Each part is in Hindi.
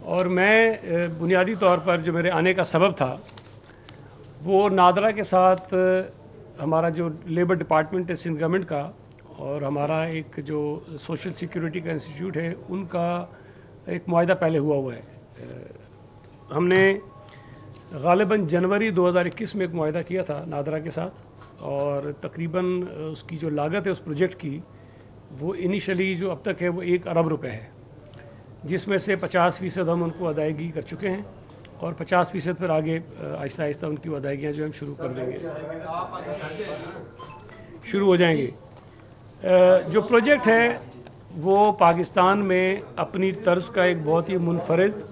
और मैं बुनियादी तौर पर जो मेरे आने का सबब था वो नादरा के साथ हमारा जो लेबर डिपार्टमेंट है सिंध गवर्नमेंट का और हमारा एक जो सोशल सिक्योरिटी का इंस्टीट्यूट है उनका एक मुआहदा पहले हुआ है। हमने ग़ालिबन जनवरी 2021 में एक मुआहदा किया था नादरा के साथ और तकरीबन उसकी जो लागत है उस प्रोजेक्ट की वो इनिशियली जो अब तक है वो 1 अरब रुपए है, जिसमें से 50% हम उनको अदायगी कर चुके हैं और 50% फिर आगे आहिस्ता आहिस्ता उनकी अदायगियाँ जो हम शुरू कर देंगे, शुरू हो जाएंगी। जो प्रोजेक्ट है वो पाकिस्तान में अपनी तर्ज का एक बहुत ही मुनफरिद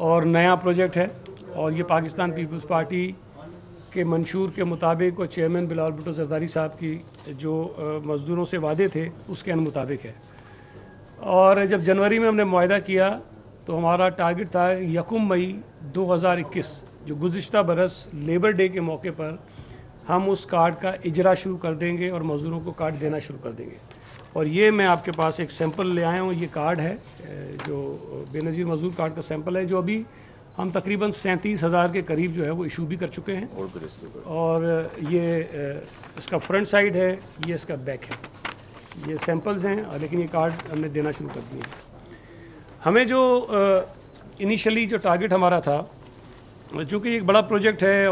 और नया प्रोजेक्ट है और ये पाकिस्तान पीपल्स पार्टी के मंशूर के मुताबिक और चेयरमैन बिलावल भुट्टो ज़रदारी साहब की जो मज़दूरों से वादे थे उसके मुताबिक है। और जब जनवरी में हमने मुआहदा किया तो हमारा टारगेट था 1 मई 2021 जो गुज़िश्ता बरस लेबर डे के मौके पर हम उस कार्ड का इजरा शुरू कर देंगे और मज़दूरों को कार्ड देना शुरू कर देंगे। और ये मैं आपके पास एक सैंपल ले आया हूँ, ये कार्ड है जो बेनज़ीर मज़दूर कार्ड का सैंपल है जो अभी हम तकरीबन 37,000 के करीब जो है वो इशू भी कर चुके हैं। और ये इसका फ्रंट साइड है, ये इसका बैक है, ये सैंपल्स हैं लेकिन ये कार्ड हमने देना शुरू कर दिए। हमें जो इनिशियली जो टारगेट हमारा था, चूँकि एक बड़ा प्रोजेक्ट है,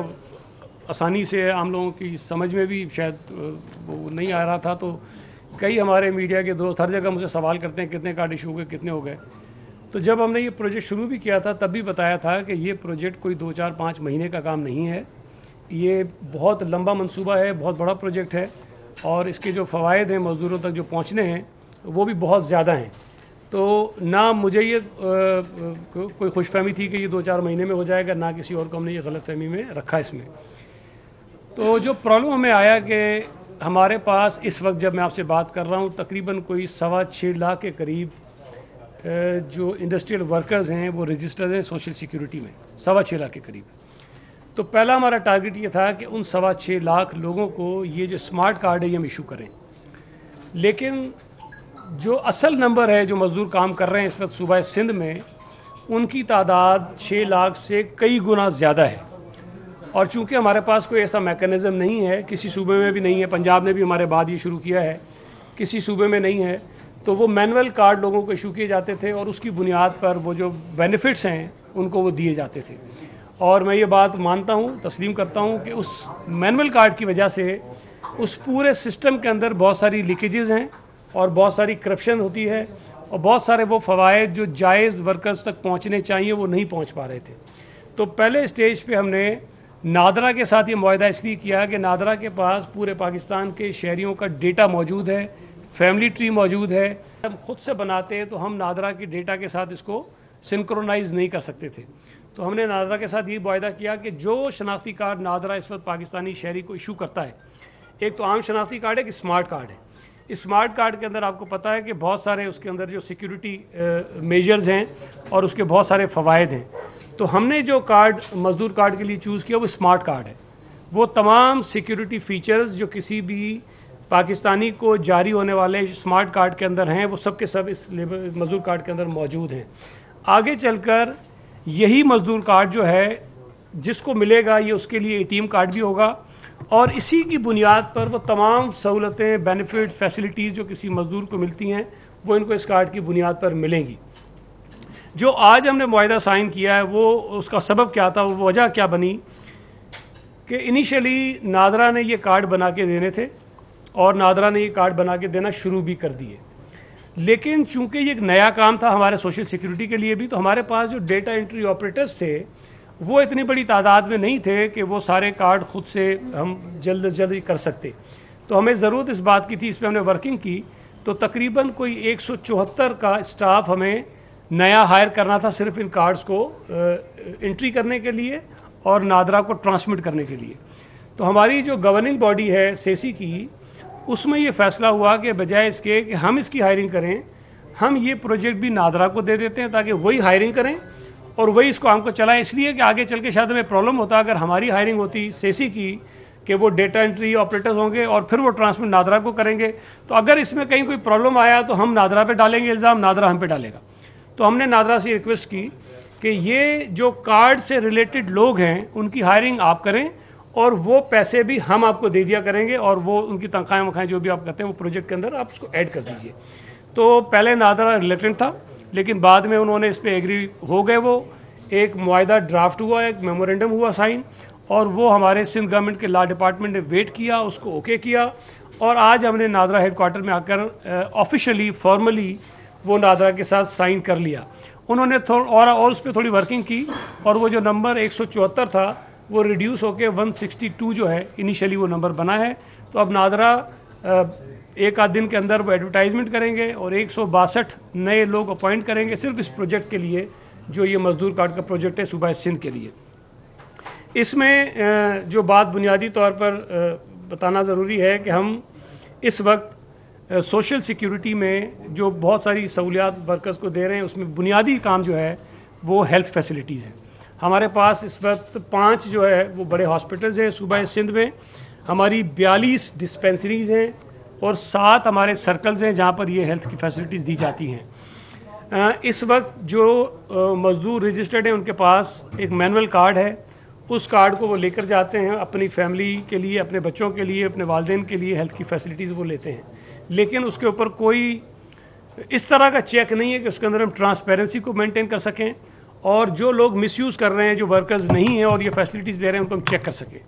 आसानी से आम लोगों की समझ में भी शायद वो नहीं आ रहा था, तो कई हमारे मीडिया के दोस्त हर जगह मुझे सवाल करते हैं कितने कार्ड इशू हुए, कितने हो गए। तो जब हमने ये प्रोजेक्ट शुरू भी किया था तब भी बताया था कि ये प्रोजेक्ट कोई 2, 4, 5 महीने का काम नहीं है, ये बहुत लंबा मंसूबा है, बहुत बड़ा प्रोजेक्ट है और इसके जो फ़वाइद हैं मज़दूरों तक जो पहुँचने हैं वो भी बहुत ज़्यादा हैं। तो ना मुझे ये कोई खुशफहमी थी कि ये 2-4 महीने में हो जाएगा, ना किसी और को हमने ये गलतफहमी में रखा इसमें। तो जो प्रॉब्लम हमें आया कि हमारे पास इस वक्त जब मैं आपसे बात कर रहा हूँ तकरीबन कोई 6.25 लाख के करीब जो इंडस्ट्रियल वर्कर्स हैं वो रजिस्टर्ड हैं सोशल सिक्योरिटी में, 6.25 लाख के करीब। तो पहला हमारा टारगेट ये था कि उन 6.25 लाख लोगों को ये जो स्मार्ट कार्ड है ये हम इशू करें। लेकिन जो असल नंबर है जो मज़दूर काम कर रहे हैं इस वक्त सूबा सिंध में, उनकी तादाद 6 लाख से कई गुना ज़्यादा है। और चूँकि हमारे पास कोई ऐसा मैकेनिज़्म नहीं है, किसी सूबे में भी नहीं है, पंजाब ने भी हमारे बाद ये शुरू किया है, किसी सूबे में नहीं है, तो वो मैनुअल कार्ड लोगों को इशू किए जाते थे और उसकी बुनियाद पर वो जो बेनिफिट्स हैं उनको वो दिए जाते थे। और मैं ये बात मानता हूँ, तस्लीम करता हूँ कि उस मैनुअल कार्ड की वजह से उस पूरे सिस्टम के अंदर बहुत सारी लीकेजेस हैं और बहुत सारी करप्शन होती है और बहुत सारे वो फ़वाइद जो जायज़ वर्कर्स तक पहुँचने चाहिए वो नहीं पहुँच पा रहे थे। तो पहले स्टेज पे हमने नादरा के साथ ये मुआहदा इसलिए किया कि नादरा के पास पूरे पाकिस्तान के शहरियों का डेटा मौजूद है, फैमिली ट्री मौजूद है। हम खुद से बनाते हैं तो हम नादरा के डेटा के साथ इसको सिंक्रोनाइज नहीं कर सकते थे। तो हमने नादरा के साथ ये मुआहदा किया कि जो शनाख्ती कार्ड नादरा इस वक्त पाकिस्तानी शहरी को इशू करता है, एक तो आम शनाख्ती कार्ड है, एक स्मार्ट कार्ड है। इस स्मार्ट कार्ड के अंदर आपको पता है कि बहुत सारे उसके अंदर जो सिक्योरिटी मेजर्स हैं और उसके बहुत सारे फ़वाइद हैं। तो हमने जो कार्ड मज़दूर कार्ड के लिए चूज़ किया वो स्मार्ट कार्ड है। वो तमाम सिक्योरिटी फ़ीचर्स जो किसी भी पाकिस्तानी को जारी होने वाले स्मार्ट कार्ड के अंदर हैं वो सब के सब इस लेबर मज़दूर कार्ड के अंदर मौजूद हैं। आगे चलकर यही मज़दूर कार्ड जो है जिसको मिलेगा ये उसके लिए एटीएम कार्ड भी होगा और इसी की बुनियाद पर वो तमाम सहूलतें, बेनिफिट, फैसिलिटीज़ जो किसी मज़दूर को मिलती हैं वो इनको इस कार्ड की बुनियाद पर मिलेंगी। जो आज हमने मुआहदा साइन किया है वो उसका सबब क्या था, वो वजह क्या बनी कि इनिशियली नादरा ने ये कार्ड बना के देने थे और नादरा ने ये कार्ड बना के देना शुरू भी कर दिए। लेकिन चूंकि ये एक नया काम था हमारे सोशल सिक्योरिटी के लिए भी, तो हमारे पास जो डेटा एंट्री ऑपरेटर्स थे वो इतनी बड़ी तादाद में नहीं थे कि वो सारे कार्ड खुद से हम जल्द कर सकते। तो हमें ज़रूरत इस बात की थी, इस पर हमने वर्किंग की। तो तकरीबन कोई 174 का स्टाफ हमें नया हायर करना था सिर्फ इन कार्ड्स को एंट्री करने के लिए और नादरा को ट्रांसमिट करने के लिए। तो हमारी जो गवर्निंग बॉडी है सेसी की, उसमें ये फैसला हुआ कि बजाय इसके कि हम इसकी हायरिंग करें, हम ये प्रोजेक्ट भी नादरा को दे देते हैं ताकि वही हायरिंग करें और वही इसको हमको चलाएं। इसलिए कि आगे चल के शायद हमें प्रॉब्लम होता अगर हमारी हायरिंग होती सेसी की कि वो डेटा एंट्री ऑपरेटर्स होंगे और फिर वो ट्रांसमिट नादरा को करेंगे, तो अगर इसमें कहीं कोई प्रॉब्लम आया तो हम नादरा पे डालेंगे इल्ज़ाम, नादरा हम पे डालेगा। तो हमने नादरा से रिक्वेस्ट की कि ये जो कार्ड से रिलेटेड लोग हैं उनकी हायरिंग आप करें और वो पैसे भी हम आपको दे दिया करेंगे, और वो उनकी तनख्वाहें वनख्वाहें जो भी आप करते हैं वो प्रोजेक्ट के अंदर आप उसको ऐड कर दीजिए। तो पहले नादरा रिलेटेड था, लेकिन बाद में उन्होंने इस पर एग्री हो गए। वो एक मुआहदा ड्राफ्ट हुआ, एक मेमोरेंडम हुआ साइन, और वो हमारे सिंध गवर्नमेंट के लॉ डिपार्टमेंट ने वेट किया, उसको ओके किया, और आज हमने नादरा हेडक्वार्टर में आकर ऑफिशियली फॉर्मली वो नादरा के साथ साइन कर लिया। उन्होंने और उस पर थोड़ी वर्किंग की, और वो जो नंबर 174 था वो रिड्यूस होकर 162 जो है इनिशियली वो नंबर बना है। तो अब नादरा एक आध दिन के अंदर वो एडवर्टाइजमेंट करेंगे और 162 नए लोग अपॉइंट करेंगे सिर्फ इस प्रोजेक्ट के लिए, जो ये मजदूर कार्ड का प्रोजेक्ट है सूबा सिंध के लिए। इसमें जो बात बुनियादी तौर पर बताना ज़रूरी है कि हम इस वक्त सोशल सिक्योरिटी में जो बहुत सारी सहूलियात वर्कर्स को दे रहे हैं, उसमें बुनियादी काम जो है वो हेल्थ फैसिलिटीज़ हैं। हमारे पास इस वक्त 5 जो है वो बड़े हॉस्पिटल्स हैं सूबा सिंध में, हमारी 42 डिस्पेंसरीज हैं और 7 हमारे सर्कल्स हैं जहाँ पर ये हेल्थ की फैसिलिटीज़ दी जाती हैं। इस वक्त जो मज़दूर रजिस्टर्ड हैं उनके पास एक मैनुअल कार्ड है, उस कार्ड को वो लेकर जाते हैं अपनी फैमिली के लिए, अपने बच्चों के लिए, अपने वालिदैन के लिए हेल्थ की फैसिलिटीज़ वो लेते हैं। लेकिन उसके ऊपर कोई इस तरह का चेक नहीं है कि उसके अंदर हम ट्रांसपेरेंसी को मेंटेन कर सकें, और जो लोग मिसयूज़ कर रहे हैं, जो वर्कर्स नहीं हैं और ये फैसिलिटीज़ दे रहे हैं, उनको हम चेक कर सकें।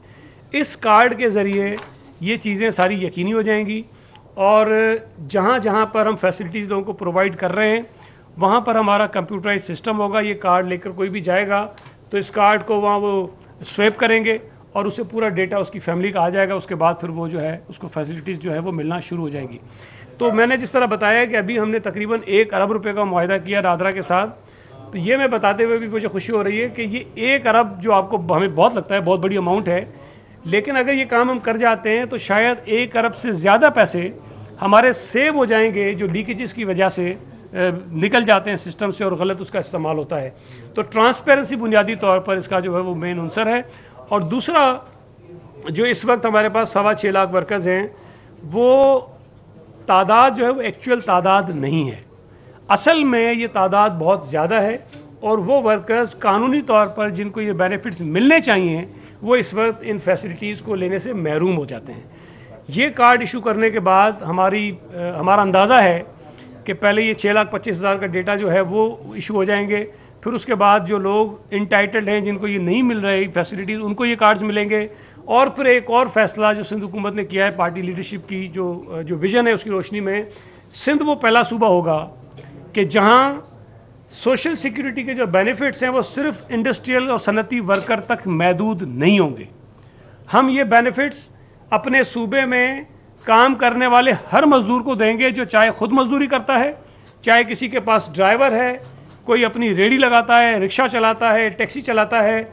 इस कार्ड के ज़रिए ये चीज़ें सारी यकीनी हो जाएंगी, और जहाँ जहाँ पर हम फैसिलिटीज़ लोगों को प्रोवाइड कर रहे हैं वहाँ पर हमारा कंप्यूटराइज सिस्टम होगा। ये कार्ड लेकर कोई भी जाएगा तो इस कार्ड को वहाँ वो स्वैप करेंगे और उससे पूरा डेटा उसकी फैमिली का आ जाएगा। उसके बाद फिर वो जो है उसको फैसिलिटीज़ जो है वो मिलना शुरू हो जाएंगी। तो मैंने जिस तरह बताया कि अभी हमने तकरीबन 1 अरब रुपए का मुआहदा किया नादरा के साथ, तो ये मैं बताते हुए भी मुझे खुशी हो रही है कि ये 1 अरब जो आपको हमें बहुत लगता है बहुत बड़ी अमाउंट है, लेकिन अगर ये काम हम कर जाते हैं तो शायद 1 अरब से ज़्यादा पैसे हमारे सेव हो जाएंगे, जो लीकेजेस की वजह से निकल जाते हैं सिस्टम से और गलत उसका इस्तेमाल होता है। तो ट्रांसपेरेंसी बुनियादी तौर पर इसका जो है वो मेन आंसर है। और दूसरा, जो इस वक्त हमारे पास 6.25 लाख वर्कर्स हैं, वो तादाद जो है वो एक्चुअल तादाद नहीं है। असल में ये तादाद बहुत ज़्यादा है, और वो वर्कर्स कानूनी तौर पर जिनको ये बेनिफिट्स मिलने चाहिए वो इस वक्त इन फैसिलिटीज़ को लेने से महरूम हो जाते हैं। ये कार्ड इशू करने के बाद हमारा अंदाज़ा है कि पहले ये 6,25,000 का डेटा जो है वो इशू हो जाएंगे, फिर उसके बाद जो लोग इंटाइटल्ड हैं, जिनको ये नहीं मिल रही फैसिलिटीज़, उनको ये कार्ड्स मिलेंगे। और फिर एक और फैसला जो सिंध हुकूमत ने किया है पार्टी लीडरशिप की जो विजन है उसकी रोशनी में, सिंध वो पहला सूबा होगा कि जहाँ सोशल सिक्योरिटी के जो बेनिफिट्स हैं वो सिर्फ इंडस्ट्रियल और सनती वर्कर तक महदूद नहीं होंगे। हम ये बेनिफिट्स अपने सूबे में काम करने वाले हर मजदूर को देंगे, जो चाहे खुद मजदूरी करता है, चाहे किसी के पास ड्राइवर है, कोई अपनी रेडी लगाता है, रिक्शा चलाता है, टैक्सी चलाता है।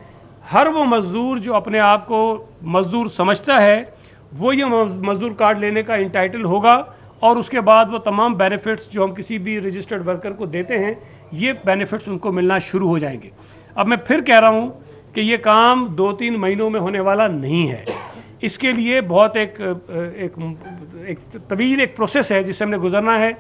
हर वो मजदूर जो अपने आप को मजदूर समझता है वो ये मजदूर कार्ड लेने का इंटाइटल होगा, और उसके बाद वो तमाम बेनिफिट्स जो हम किसी भी रजिस्टर्ड वर्कर को देते हैं, ये बेनिफिट्स उनको मिलना शुरू हो जाएंगे। अब मैं फिर कह रहा हूँ कि ये काम 2-3 महीनों में होने वाला नहीं है। इसके लिए बहुत एक तवील एक प्रोसेस है जिससे हमने गुजरना है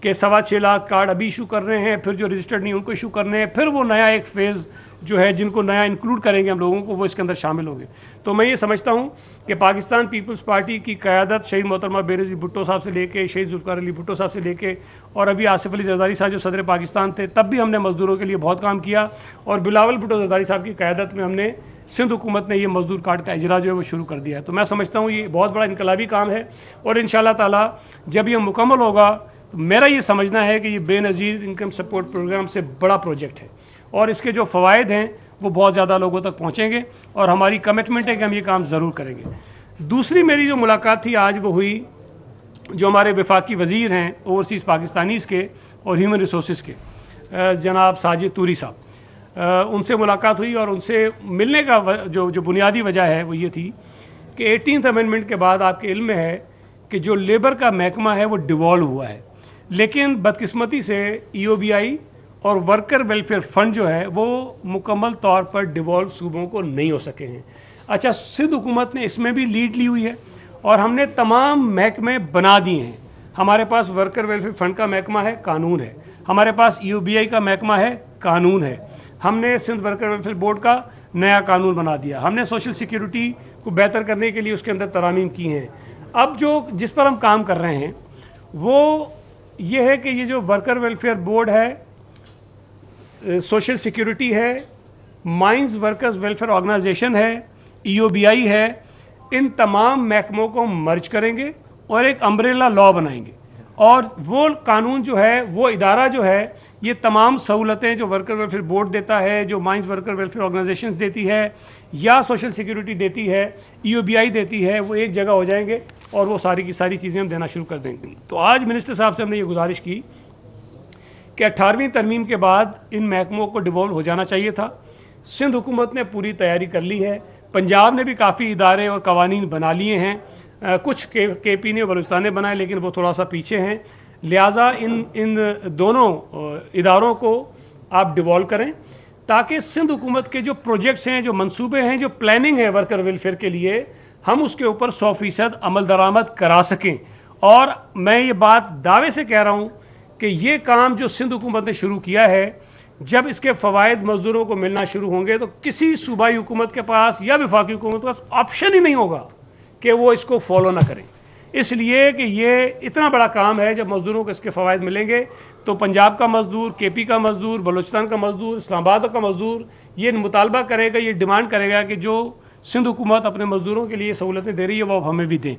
कि 6.25 लाख कार्ड अभी इशू कर रहे हैं, फिर जो रजिस्टर्ड नहीं उनको इशू करने हैं, फिर वो नया एक फेज़ जो है जिनको नया इंक्लूड करेंगे हम लोगों को, वो इसके अंदर शामिल होंगे। तो मैं ये समझता हूँ कि पाकिस्तान पीपल्स पार्टी की क़यादत शहीद मोहतरमा बेनज़ीर भुट्टो साहब से लेके, शहीद जुल्फ़िकार अली भुट्टो साहब से लेके, और अभी आसिफ अली ज़रदारी साहब जो सदर पाकिस्तान थे, तब भी हमने मजदूरों के लिए बहुत काम किया, और बिलावल भुट्टो ज़रदारी साहब की क़यादत में हमने सिंध हुकूमत ने ये मजदूर कार्ड का इजरा जो है वो शुरू कर दिया है। तो मैं समझता हूँ ये बहुत बड़ा इनकलाबी काम है, और इंशाअल्लाह ताला जब ये मुकम्मल होगा तो मेरा ये समझना है कि ये बेनज़ीर इनकम सपोर्ट प्रोग्राम से बड़ा प्रोजेक्ट है, और इसके जो फ़वाइद हैं वो बहुत ज़्यादा लोगों तक पहुँचेंगे, और हमारी कमिटमेंट है कि हम ये काम ज़रूर करेंगे। दूसरी मेरी जो मुलाकात थी आज वो हुई जो हमारे वफाकी वज़ीर हैं ओवरसीज़ पाकिस्तानीज़ के और ह्यूमन रिसोर्स के, जनाब साजिद तूरी साहब, उनसे मुलाकात हुई। और उनसे मिलने का जो बुनियादी वजह है वो ये थी कि 18th अमेंडमेंट के बाद आपके इल्म में है कि जो लेबर का महकमा है वो डिवॉल्व हुआ है, लेकिन बदकिस्मती से EOBI और वर्कर वेलफेयर फंड जो है वो मुकम्मल तौर पर डिवॉल्व सूबों को नहीं हो सके हैं। अच्छा, सिंध हुकूमत ने इसमें भी लीड ली हुई है, और हमने तमाम महकमे बना दिए हैं। हमारे पास वर्कर वेलफेयर फंड का महकमा है, कानून है, हमारे पास EOBI का महकमा है, कानून है, हमने सिंध वर्कर वेलफेयर बोर्ड का नया कानून बना दिया, हमने सोशल सिक्योरिटी को बेहतर करने के लिए उसके अंदर तरामीम की हैं। अब जो जिस पर हम काम कर रहे हैं वो ये है कि ये जो वर्कर वेलफेयर बोर्ड है, सोशल सिक्योरिटी है, माइंस वर्कर्स वेलफेयर ऑर्गेनाइजेशन है, EOBI है, इन तमाम महकमों को मर्ज करेंगे और एक अम्ब्रेला लॉ बनाएंगे। और वो कानून जो है, वो इदारा जो है, ये तमाम सहूलतें जो वर्कर वेलफेयर बोर्ड देता है, जो माइंस वर्कर वेलफेयर ऑर्गेनाइजेशंस देती है या सोशल सिक्योरिटी देती है, EOBI देती है, वो एक जगह हो जाएंगे और वो सारी की सारी चीज़ें हम देना शुरू कर देंगे। तो आज मिनिस्टर साहब से हमने ये गुजारिश की कि 18वीं तरमीम के बाद इन महकमों को डिवॉल्व हो जाना चाहिए था। सिंध हुकूमत ने पूरी तैयारी कर ली है, पंजाब ने भी काफ़ी इदारे और कवानीन बना लिए हैं, कुछ KP ने बलूचिस्तान ने बनाए लेकिन वो थोड़ा सा पीछे हैं। लिहाजा इन दोनों इदारों को आप डिवॉल्व करें ताकि सिंध हुकूमत के जो प्रोजेक्ट्स हैं, जो मंसूबे हैं, जो प्लानिंग है वर्कर वेलफेयर के लिए, हम उसके ऊपर 100% अमल दरामद करा सकें। और मैं ये बात दावे से कह रहा हूँ कि ये काम जो सिंध हुकूमत ने शुरू किया है, जब इसके फ़वाइद मजदूरों को मिलना शुरू होंगे तो किसी सूबाई हुकूमत के पास या वफाकी हुकूमत के पास ऑप्शन ही नहीं होगा कि वो इसको फॉलो ना करें। इसलिए कि ये इतना बड़ा काम है, जब मजदूरों को इसके फ़वाइद मिलेंगे तो पंजाब का मजदूर, KP का मजदूर, बलूचिस्तान का मजदूर, इस्लामाबाद का मजदूर ये मुतालबा करेगा, ये डिमांड करेगा कि जो सिंध हुकूमत अपने मजदूरों के लिए सहूलतें दे रही है वो हमें भी दें।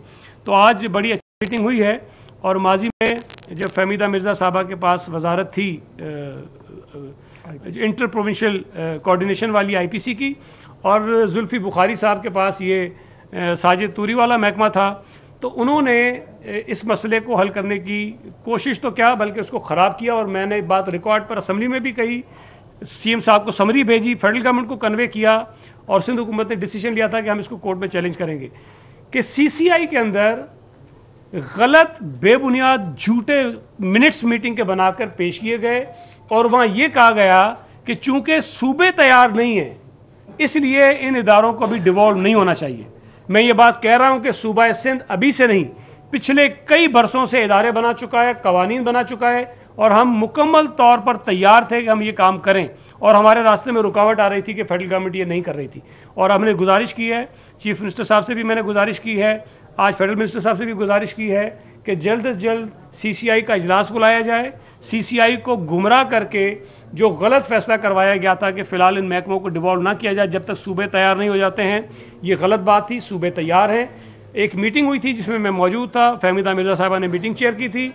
तो आज बड़ी अच्छी मीटिंग हुई है। और माजी में जब फहमीदा मिर्ज़ा साहबा के पास वजारत थी इंटर प्रोविंशियल कोऑर्डिनेशन वाली IPC की, और जुल्फ़ी बुखारी साहब के पास ये साजिद तूरी वाला महकमा था, तो उन्होंने इस मसले को हल करने की कोशिश तो क्या बल्कि उसको ख़राब किया। और मैंने बात रिकॉर्ड पर असम्बली में भी कही, CM साहब को समरी भेजी, फेडरल गवर्नमेंट को कन्वे किया और सिंध हुकूमत ने डिसीजन लिया था कि हम इसको कोर्ट में चैलेंज करेंगे कि CCI के अंदर गलत, बेबुनियाद, झूठे मिनट्स मीटिंग के बनाकर पेश किए गए और वहाँ ये कहा गया कि चूंकि सूबे तैयार नहीं है इसलिए इन इदारों को अभी डिवॉल्व नहीं होना चाहिए। मैं ये बात कह रहा हूँ कि सूबा सिंध अभी से नहीं, पिछले कई बरसों से इदारे बना चुका है, कवानीन बना चुका है और हम मुकम्मल तौर पर तैयार थे कि हम ये काम करें। और हमारे रास्ते में रुकावट आ रही थी कि फेडरल गवर्नमेंट ये नहीं कर रही थी और हमने गुजारिश की है, चीफ मिनिस्टर साहब से भी मैंने गुजारिश की है, आज फेडरल मिनिस्टर साहब से भी गुजारिश की है कि जल्द से जल्द CCI का इजलास बुलाया जाए। CCI को गुमराह करके जो गलत फैसला करवाया गया था कि फ़िलहाल इन महकमों को डिवॉल्व ना किया जाए जब तक सूबे तैयार नहीं हो जाते हैं, ये गलत बात थी। सूबे तैयार हैं। एक मीटिंग हुई थी जिसमें मैं मौजूद था, फहमीदा मिर्ज़ा साहिबा ने मीटिंग चेयर की थी।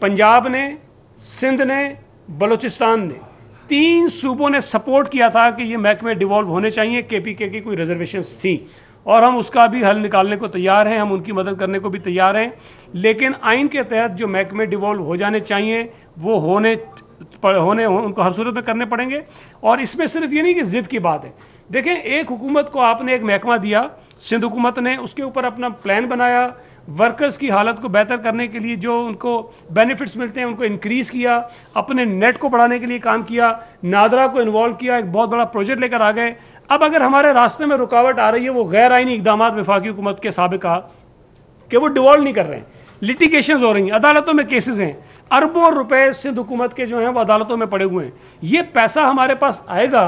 पंजाब ने, सिंध ने, बलूचिस्तान ने, 3 सूबों ने सपोर्ट किया था कि ये महकमे डिवॉल्व होने चाहिए। KPK की कोई रिजर्वेशंस थी और हम उसका भी हल निकालने को तैयार हैं, हम उनकी मदद करने को भी तैयार हैं। लेकिन आइन के तहत जो महकमे डिवॉल्व हो जाने चाहिए वो होने उनको हर सूरत में करने पड़ेंगे। और इसमें सिर्फ ये नहीं कि जिद की बात है। देखें, एक हुकूमत को आपने एक महकमा दिया, सिंध हुकूमत ने उसके ऊपर अपना प्लान बनाया, वर्कर्स की हालत को बेहतर करने के लिए जो उनको बेनिफिट्स मिलते हैं उनको इंक्रीज़ किया, अपने नेट को बढ़ाने के लिए काम किया, नादरा को इन्वॉल्व किया, एक बहुत बड़ा प्रोजेक्ट लेकर आ गए। अब अगर हमारे रास्ते में रुकावट आ रही है वो गैर आइनी इकदाम वफाकी हुकूमत के साबिका कि वो डिवॉल्व नहीं कर रहे हैं, लिटिगेशंस हो रही हैं, अदालतों में केसेस हैं, अरबों रुपए सिंध हुकूमत के जो हैं वो अदालतों में पड़े हुए हैं। ये पैसा हमारे पास आएगा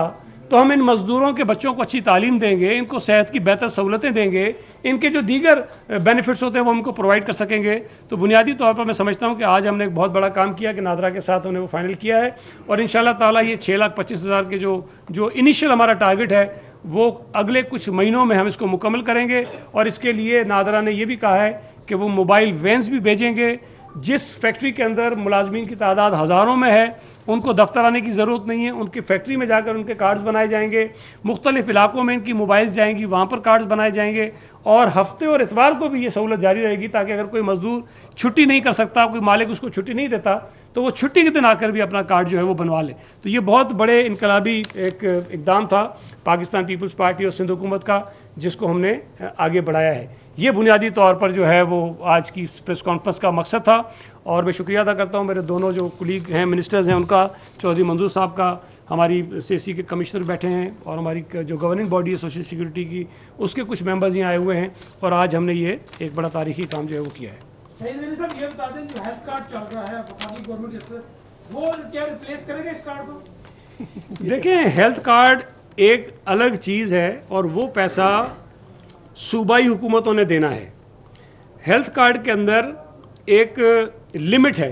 तो हम इन मजदूरों के बच्चों को अच्छी तालीम देंगे, इनको सेहत की बेहतर सहूलतें देंगे, इनके जो दीगर बेनिफिट्स होते हैं वो उनको प्रोवाइड कर सकेंगे। तो बुनियादी तौर पर मैं समझता हूँ कि आज हमने एक बहुत बड़ा काम किया कि नादरा के साथ हमने वो फाइनल किया है और इंशाल्लाह ताला ये 6,25,000 के जो इनिशियल हमारा टारगेट है वो अगले कुछ महीनों में हम इसको मुकम्मल करेंगे। और इसके लिए नादरा ने यह भी कहा है कि वो मोबाइल वैन्स भी भेजेंगे। जिस फैक्ट्री के अंदर मुलाजमीन की तादाद हज़ारों में है उनको दफ्तर आने की ज़रूरत नहीं है, उनकी फैक्ट्री में जाकर उनके कार्ड्स बनाए जाएंगे, मुख्तलिफ इलाकों में इनकी मोबाइल्स जाएंगी, वहाँ पर कार्ड्स बनाए जाएंगे और हफ्ते और इतवार को भी ये सहूलत जारी रहेगी ताकि अगर कोई मजदूर छुट्टी नहीं कर सकता, कोई मालिक उसको छुट्टी नहीं देता तो वो छुट्टी के दिन आकर भी अपना कार्ड जो है वो बनवा ले। तो ये बहुत बड़े इनकलाबी एक इकदाम था पाकिस्तान पीपल्स पार्टी और सिंध हुकूमत का जिसको हमने आगे बढ़ाया है। ये बुनियादी तौर पर जो है वो आज की प्रेस कॉन्फ्रेंस का मकसद था और मैं शुक्रिया अदा करता हूँ मेरे दोनों जो कुलीग हैं, मिनिस्टर्स हैं उनका, चौधरी मंजूर साहब का, हमारी CSC के कमिश्नर बैठे हैं और हमारी जो गवर्निंग बॉडी है सोशल सिक्योरिटी की उसके कुछ मेंबर्स यहाँ आए हुए हैं और आज हमने ये एक बड़ा तारीखी काम जो है वो किया है। साहब ये बता दें जो हेल्थ कार्ड चल रहा है वफाकी गवर्नमेंट वो क्या रिप्लेस करेगा इस कार्ड को? देखें, हेल्थ कार्ड एक अलग चीज़ है और वो पैसा सूबाई हुकूमतों ने देना है। हेल्थ कार्ड के अंदर एक लिमिट है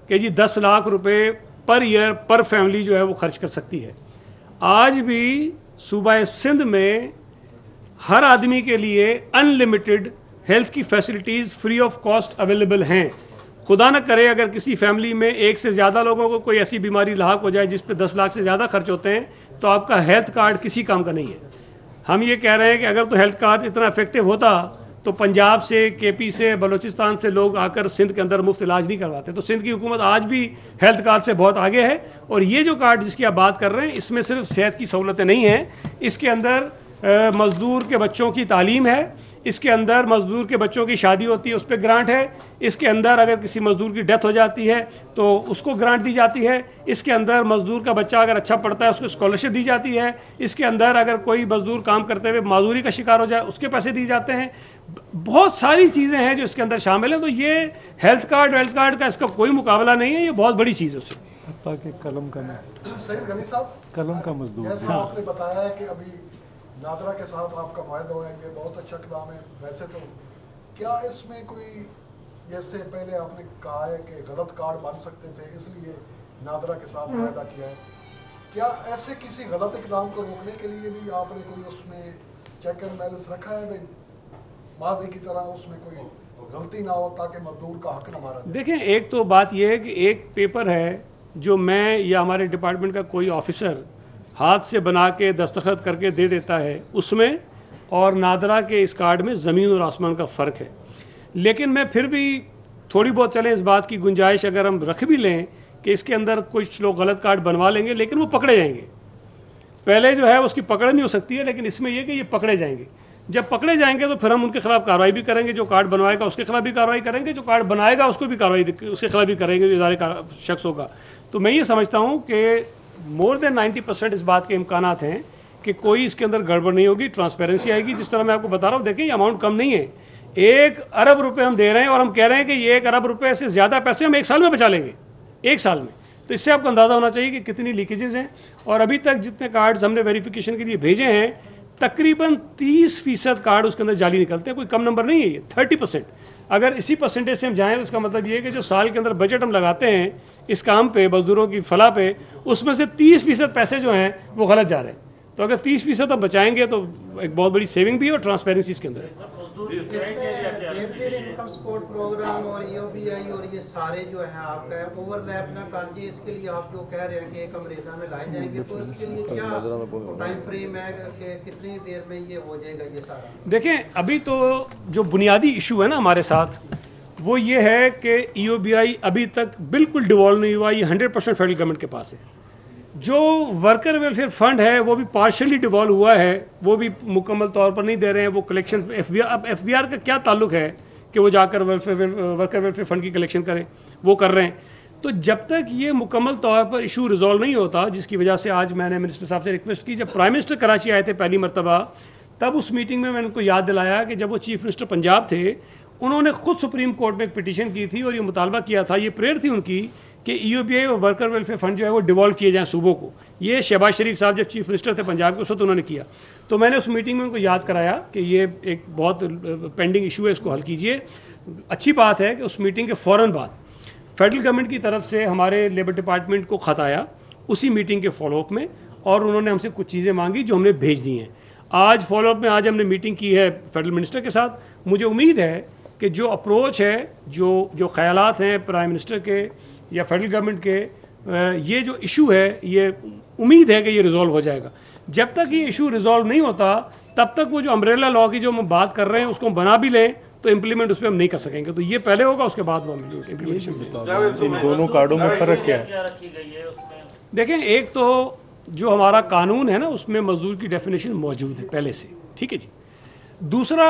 कि जी 10 लाख रुपए पर ईयर पर फैमिली जो है वो खर्च कर सकती है। आज भी सूबा सिंध में हर आदमी के लिए अनलिमिटेड हेल्थ की facilities free of cost available हैं। खुदा न करे अगर किसी फैमिली में एक से ज़्यादा लोगों को कोई ऐसी बीमारी लाक हो जाए जिस पे 10 लाख से ज़्यादा खर्च होते हैं, तो आपका हेल्थ कार्ड किसी काम का नहीं है। हम ये कह रहे हैं कि अगर तो हेल्थ कार्ड इतना इफेक्टिव होता तो पंजाब से, केपी से, बलूचिस्तान से लोग आकर सिंध के अंदर मुफ्त इलाज नहीं करवाते। तो सिंध की हुकूमत आज भी हेल्थ कार्ड से बहुत आगे है। और ये जो कार्ड जिसकी आप बात कर रहे हैं, इसमें सिर्फ सेहत की सहूलतें नहीं हैं, इसके अंदर मजदूर के बच्चों की तालीम है, इसके अंदर मजदूर के बच्चों की शादी होती है उस पर ग्रांट है, इसके अंदर अगर किसी मजदूर की डेथ हो जाती है तो उसको ग्रांट दी जाती है, इसके अंदर मजदूर का बच्चा अगर अच्छा पढ़ता है उसको स्कॉलरशिप दी जाती है, इसके अंदर अगर कोई मजदूर काम करते हुए माजूरी का शिकार हो जाए उसके पैसे दिए जाते हैं। बहुत सारी चीज़ें हैं जो इसके अंदर शामिल हैं। तो ये हेल्थ कार्ड का इसका कोई मुकाबला नहीं है, ये बहुत बड़ी चीज़ है उससे। कलम का मजदूर, जैसे आपने बताया है कि अभी नादरा के साथ आपका वायदा है, ये बहुत अच्छा कदम है। वैसे तो क्या इसमें कोई, जैसे पहले आपने कहा है कि गलत कार्ड बन सकते थे इसलिए नादरा के साथ वायदा किया है, क्या ऐसे किसी गलत इकदाम को रोकने के लिए भी आपने कोई उसमें चेक एंड बैलेंस रखा है भाई, माजी की तरह उसमें कोई गलती ना हो ताकि मजदूर का हक न मारा जाए? देखें, एक तो बात यह है कि एक पेपर है जो मैं या हमारे डिपार्टमेंट का कोई ऑफिसर हाथ से बना के दस्तखत करके दे देता है, उसमें और नादरा के इस कार्ड में ज़मीन और आसमान का फ़र्क है। लेकिन मैं फिर भी थोड़ी बहुत चले इस बात की गुंजाइश अगर हम रख भी लें कि इसके अंदर कुछ लोग गलत कार्ड बनवा लेंगे लेकिन वो पकड़े जाएंगे। पहले जो है उसकी पकड़ नहीं हो सकती है, लेकिन इसमें यह कि ये पकड़े जाएंगे। जब पकड़े जाएंगे तो फिर हम उनके खिलाफ कार्रवाई भी करेंगे, जो कार्ड बनवाएगा उसके खिलाफ भी कार्रवाई करेंगे, जो कार्ड बनाएगा उसको भी कार्रवाई उसके खिलाफ भी करेंगे, जो इदारे का शख्स होगा। तो मैं ये समझता हूँ कि मोर देन 90% इस बात के इम्कानात हैं कि कोई इसके अंदर गड़बड़ नहीं होगी, ट्रांसपेरेंसी आएगी। जिस तरह मैं आपको बता रहा हूँ, देखिए ये अमाउंट कम नहीं है, 1 अरब रुपए हम दे रहे हैं और हम कह रहे हैं कि ये 1 अरब रुपए से ज़्यादा पैसे हम 1 साल में बचा लेंगे, 1 साल में। तो इससे आपको अंदाज़ा होना चाहिए कि कितनी लीकेजेस हैं। और अभी तक जितने कार्ड्स हमने वेरिफिकेशन के लिए भेजे हैं, तकरीबन 30% कार्ड उसके अंदर जाली निकलते हैं, कोई कम नंबर नहीं है ये, 30%। अगर इसी परसेंटेज से हम जाएं तो इसका मतलब ये है कि जो साल के अंदर बजट हम लगाते हैं इस काम पे, मजदूरों की फलाह पे, उसमें से 30% पैसे जो हैं वो गलत जा रहे हैं। तो अगर 30% हम बचाएंगे तो एक बहुत बड़ी सेविंग भी है और ट्रांसपेरेंसी इसके अंदर है। इनकम सपोर्ट प्रोग्राम और EOBI और ये सारे जो है आपका ओवरलैप ना कर, इसके लिए आप जो कह रहे हैं कि एक अमरीना में लाए जाएंगे, तो इसके लिए क्या टाइम फ्रेम है कि कितनी देर में ये हो जाएगा ये सारा? देखें, अभी तो जो बुनियादी इशू है ना हमारे साथ वो ये है कि EOBI अभी तक बिल्कुल डिवॉल्व नहीं हुआ, ये 100% फेडरल गवर्नमेंट के पास है। जो वर्कर वेलफेयर फंड है वो भी पार्शियली डिवॉल्व हुआ है, वो भी मुकम्मल तौर पर नहीं दे रहे हैं वो कलेक्शन। अब FBR का क्या ताल्लुक है कि वो जाकर वर्कर वेलफेयर फंड की कलेक्शन करें, वो कर रहे हैं। तो जब तक ये मुकम्मल तौर पर इशू रिजॉल्व नहीं होता, जिसकी वजह से आज मैंने मिनिस्टर साहब से रिक्वेस्ट की, जब प्राइम मिनिस्टर कराची आए थे पहली मरतबा, तब उस मीटिंग में मैंने उनको याद दिलाया कि जब वो चीफ मिनिस्टर पंजाब थे, उन्होंने खुद सुप्रीम कोर्ट में एक पिटीशन की थी और ये मुतालबा किया था, ये प्रेयर थी उनकी कि EOBI और वर्कर वेलफेयर फंड जो है वो डिवॉल्व किए जाएं सूबों को। ये शहबाज शरीफ साहब जब चीफ मिनिस्टर थे पंजाब के, उस वक्त उन्होंने किया। तो मैंने उस मीटिंग में उनको याद कराया कि ये एक बहुत पेंडिंग इशू है, इसको हल कीजिए। अच्छी बात है कि उस मीटिंग के फ़ौरन बाद फेडरल गवर्नमेंट की तरफ से हमारे लेबर डिपार्टमेंट को ख़त आया उसी मीटिंग के फॉलोअप में, और उन्होंने हमसे कुछ चीज़ें मांगी जो हमने भेज दी हैं। आज फॉलोअप में आज हमने मीटिंग की है फेडरल मिनिस्टर के साथ। मुझे उम्मीद है कि जो अप्रोच है, जो ख्यालात हैं प्राइम मिनिस्टर के या फेडरल गवर्नमेंट के, ये जो इशू है, ये उम्मीद है कि ये रिजॉल्व हो जाएगा। जब तक ये इशू रिजॉल्व नहीं होता तब तक वो जो अम्ब्रेला लॉ की जो हम बात कर रहे हैं उसको हम बना भी लें तो इम्प्लीमेंट उस पर हम नहीं कर सकेंगे। तो ये पहले होगा, उसके बाद वो इम्प्लीमेंटेशन। इन दोनों कार्डों में फ़र्क क्या है? देखें, एक तो जो हमारा कानून है ना उसमें मजदूर की डेफिनेशन मौजूद है पहले से, ठीक है जी। दूसरा,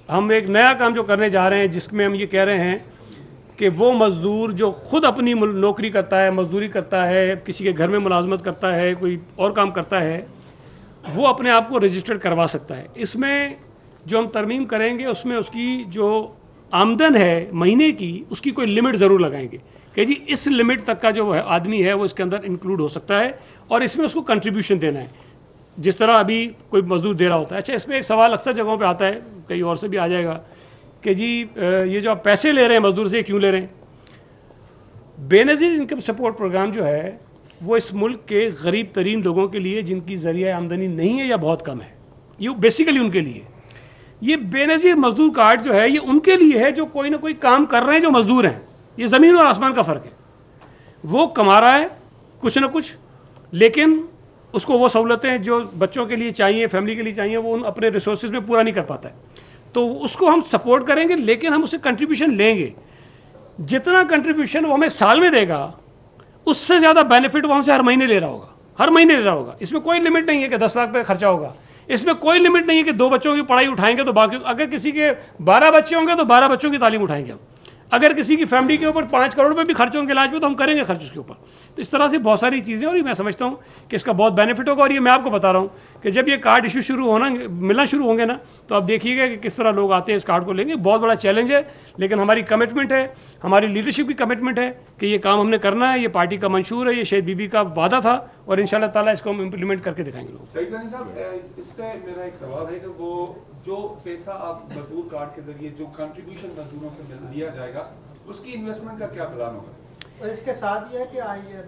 हम एक नया काम जो करने जा रहे हैं जिसमें हम ये कह रहे हैं कि वो मजदूर जो खुद अपनी नौकरी करता है, मजदूरी करता है, किसी के घर में मुलाजमत करता है, कोई और काम करता है, वो अपने आप को रजिस्टर्ड करवा सकता है। इसमें जो हम तरमीम करेंगे उसमें उसकी जो आमदन है महीने की, उसकी कोई लिमिट ज़रूर लगाएंगे कि जी इस लिमिट तक का जो आदमी है वो इसके अंदर इंक्लूड हो सकता है और इसमें उसको कंट्रीब्यूशन देना है, जिस तरह अभी कोई मजदूर दे रहा होता है। अच्छा, इसमें एक सवाल अक्सर जगहों पे आता है, कहीं और से भी आ जाएगा, कि जी ये जो आप पैसे ले रहे हैं मजदूर से, क्यों ले रहे हैं? बेनज़ीर इनकम सपोर्ट प्रोग्राम जो है वो इस मुल्क के गरीब तरीन लोगों के लिए जिनकी ज़रिया आमदनी नहीं है या बहुत कम है, ये बेसिकली उनके लिए। ये बेनज़ीर मजदूर कार्ड जो है ये उनके लिए है जो कोई ना कोई काम कर रहे हैं, जो मजदूर हैं। ये ज़मीन और आसमान का फ़र्क है। वो कमा रहा है कुछ ना कुछ, लेकिन उसको वो सहूलतें जो बच्चों के लिए चाहिए, फैमिली के लिए चाहिए, वो अपने रिसोर्सेज में पूरा नहीं कर पाता है। तो उसको हम सपोर्ट करेंगे, लेकिन हम उससे कंट्रीब्यूशन लेंगे। जितना कंट्रीब्यूशन वो हमें साल में देगा उससे ज़्यादा बेनिफिट वो हमसे हर महीने ले रहा होगा, हर महीने ले रहा होगा। इसमें कोई लिमिट नहीं है कि 10 लाख रुपये खर्चा होगा, इसमें कोई लिमिट नहीं है कि 2 बच्चों की पढ़ाई उठाएंगे तो बाकी, अगर किसी के 12 बच्चे होंगे तो 12 बच्चों की तालीम उठाएंगे हम। अगर किसी की फैमिली के ऊपर 5 करोड़ रुपए भी खर्च होंगे इलाज में तो हम करेंगे खर्च उसके ऊपर। तो इस तरह से बहुत सारी चीज़ें, और ये मैं समझता हूँ कि इसका बहुत बेनिफिट होगा। और ये मैं आपको बता रहा हूँ कि जब ये कार्ड इशू शुरू होना मिलना शुरू होंगे ना, तो आप देखिएगा कि किस तरह लोग आते हैं इस कार्ड को लेंगे। बहुत बड़ा चैलेंज है, लेकिन हमारी कमिटमेंट है, हमारी लीडरशिप की कमिटमेंट है कि ये काम हमने करना है। ये पार्टी का मंशूर है, ये शहीद बीबी का वादा था, और इंशाल्लाह ताला इसको हम इम्प्लीमेंट करके दिखाएंगे लोग। सईद गनी साहब, इस पे मेरा एक सवाल है कि वो जो पैसा आप मजदूर कार्ड के जरिए जो कंट्रीब्यूशन मजदूरों से लिया जाएगा, उसकी इन्वेस्टमेंट का क्या प्लान होगा? और इसके साथ ये है कि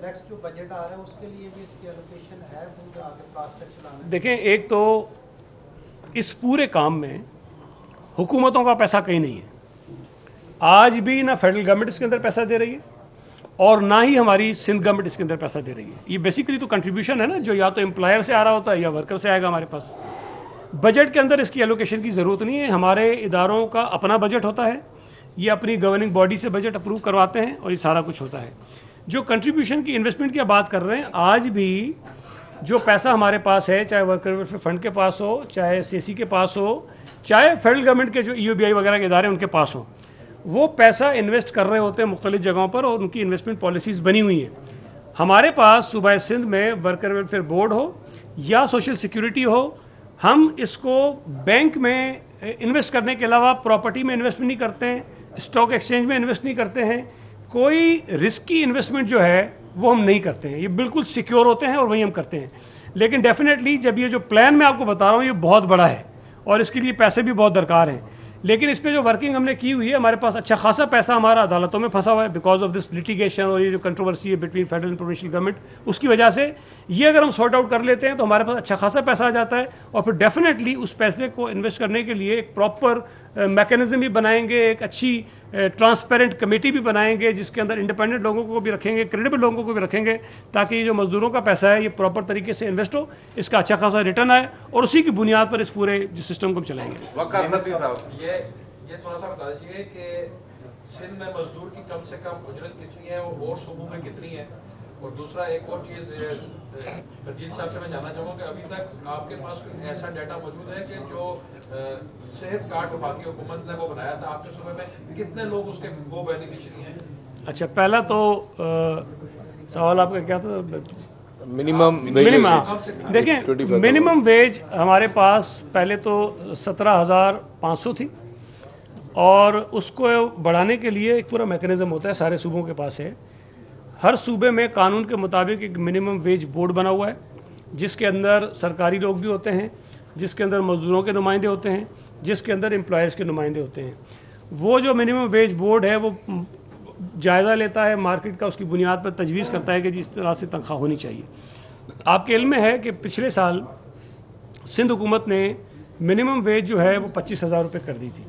नेक्स्ट जो बजट आ रहा है उसके लिए भी इसकी एलोकेशन है, वो आगे प्रोसेस चलाना है। देखें, एक तो इस पूरे काम में हुकूमतों का पैसा कहीं नहीं है। आज भी ना फेडरल गवर्नमेंट इसके अंदर पैसा दे रही है और ना ही हमारी सिंध गवर्नमेंट इसके अंदर पैसा दे रही है। ये बेसिकली तो कंट्रीब्यूशन है ना, जो या तो एम्प्लॉयर से आ रहा होता है या वर्कर से आएगा हमारे पास। बजट के अंदर इसकी एलोकेशन की ज़रूरत नहीं है। हमारे इदारों का अपना बजट होता है, ये अपनी गवर्निंग बॉडी से बजट अप्रूव करवाते हैं और ये सारा कुछ होता है। जो कंट्रीब्यूशन की इन्वेस्टमेंट की बात कर रहे हैं, आज भी जो पैसा हमारे पास है, चाहे वर्कर वेलफेयर फंड के पास हो, चाहे सीसी के पास हो, चाहे फेडरल गवर्नमेंट के जो ईओबीआई वगैरह के इदारे उनके पास हो, वो पैसा इन्वेस्ट कर रहे होते हैं मुख्तलिफ जगहों पर और उनकी इन्वेस्टमेंट पॉलिसीज़ बनी हुई हैं। हमारे पास सूबा सिंध में वर्कर वेलफेयर बोर्ड हो या सोशल सिक्योरिटी हो, हम इसको बैंक में इन्वेस्ट करने के अलावा प्रॉपर्टी में इन्वेस्ट नहीं करते हैं, स्टॉक एक्सचेंज में इन्वेस्ट नहीं करते हैं। कोई रिस्की इन्वेस्टमेंट जो है वो हम नहीं करते हैं। ये बिल्कुल सिक्योर होते हैं और वही हम करते हैं। लेकिन डेफिनेटली जब ये जो प्लान मैं आपको बता रहा हूँ ये बहुत बड़ा है और इसके लिए पैसे भी बहुत दरकार हैं। लेकिन इस पे जो वर्किंग हमने की हुई है, हमारे पास अच्छा खासा पैसा हमारा अदालतों में फंसा हुआ है बिकॉज ऑफ दिस लिटिगेशन और ये जो कंट्रोवर्सी है between federal and provincial government, उसकी वजह से ये अगर हम सॉर्ट आउट कर लेते हैं तो हमारे पास अच्छा खासा पैसा आ जाता है। और फिर डेफिनेटली उस पैसे को इन्वेस्ट करने के लिए एक प्रॉपर मैकेनिज्म भी बनाएंगे, एक अच्छी ट्रांसपेरेंट कमेटी भी बनाएंगे जिसके अंदर इंडिपेंडेंट लोगों को भी रखेंगे, क्रेडिबल लोगों को भी रखेंगे, ताकि ये जो मजदूरों का पैसा है ये प्रॉपर तरीके से इन्वेस्ट हो, इसका अच्छा खासा रिटर्न आए और उसी की बुनियाद पर इस पूरे सिस्टम को हम चलाएंगे। ये थोड़ा सा बता दीजिए कि सिंध में मजदूर की कम से कम उजरत कितनी है और सूबों में कितनी है। और दूसरा एक और चीज़ रजील साहब से मैं जानना चाहूँगा कि अभी तक आपके पास कोई ऐसा डाटा मौजूद है कि जो सेहत कार्ड बाकी हुकूमत ने वो बनाया था आपके सूबे में, कितने लोग उसके वो बेनिफिशरी हैं? अच्छा, पहला तो सवाल आपका क्या था? मिनिमम देखें, मिनिमम वेज हमारे पास पहले तो 17,500 थी और उसको बढ़ाने के लिए एक पूरा मैकेनिज्म होता है, सारे सूबों के पास है। हर सूबे में कानून के मुताबिक एक मिनिमम वेज बोर्ड बना हुआ है जिसके अंदर सरकारी लोग भी होते हैं, जिसके अंदर मजदूरों के नुमाइंदे होते हैं, जिसके अंदर एम्प्लॉयर्स के नुमाइंदे होते हैं। वो जो मिनिमम वेज बोर्ड है वो जायज़ा लेता है मार्केट का, उसकी बुनियाद पर तजवीज़ करता है कि जिस तरह से तनख्वाह होनी चाहिए। आपके इल्म में है कि पिछले साल सिंध हुकूमत ने मिनिमम वेज जो है वो 25,000 रुपये कर दी थी।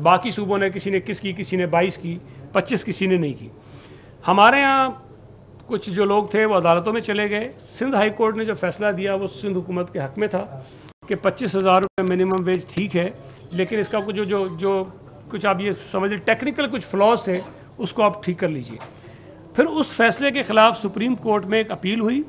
बाकी सूबों ने, किसी ने 21 की, किसी ने 22 की, 25 किसी ने नहीं की। हमारे यहाँ कुछ जो लोग थे वो अदालतों में चले गए। सिंध हाई कोर्ट ने जो फैसला दिया वो सिंध हुकूमत के हक में था कि 25,000 रुपये मिनिमम वेज ठीक है, लेकिन इसका कुछ जो कुछ आप ये समझिए टेक्निकल कुछ फ्लॉज थे उसको आप ठीक कर लीजिए। फिर उस फैसले के ख़िलाफ़ सुप्रीम कोर्ट में एक अपील हुई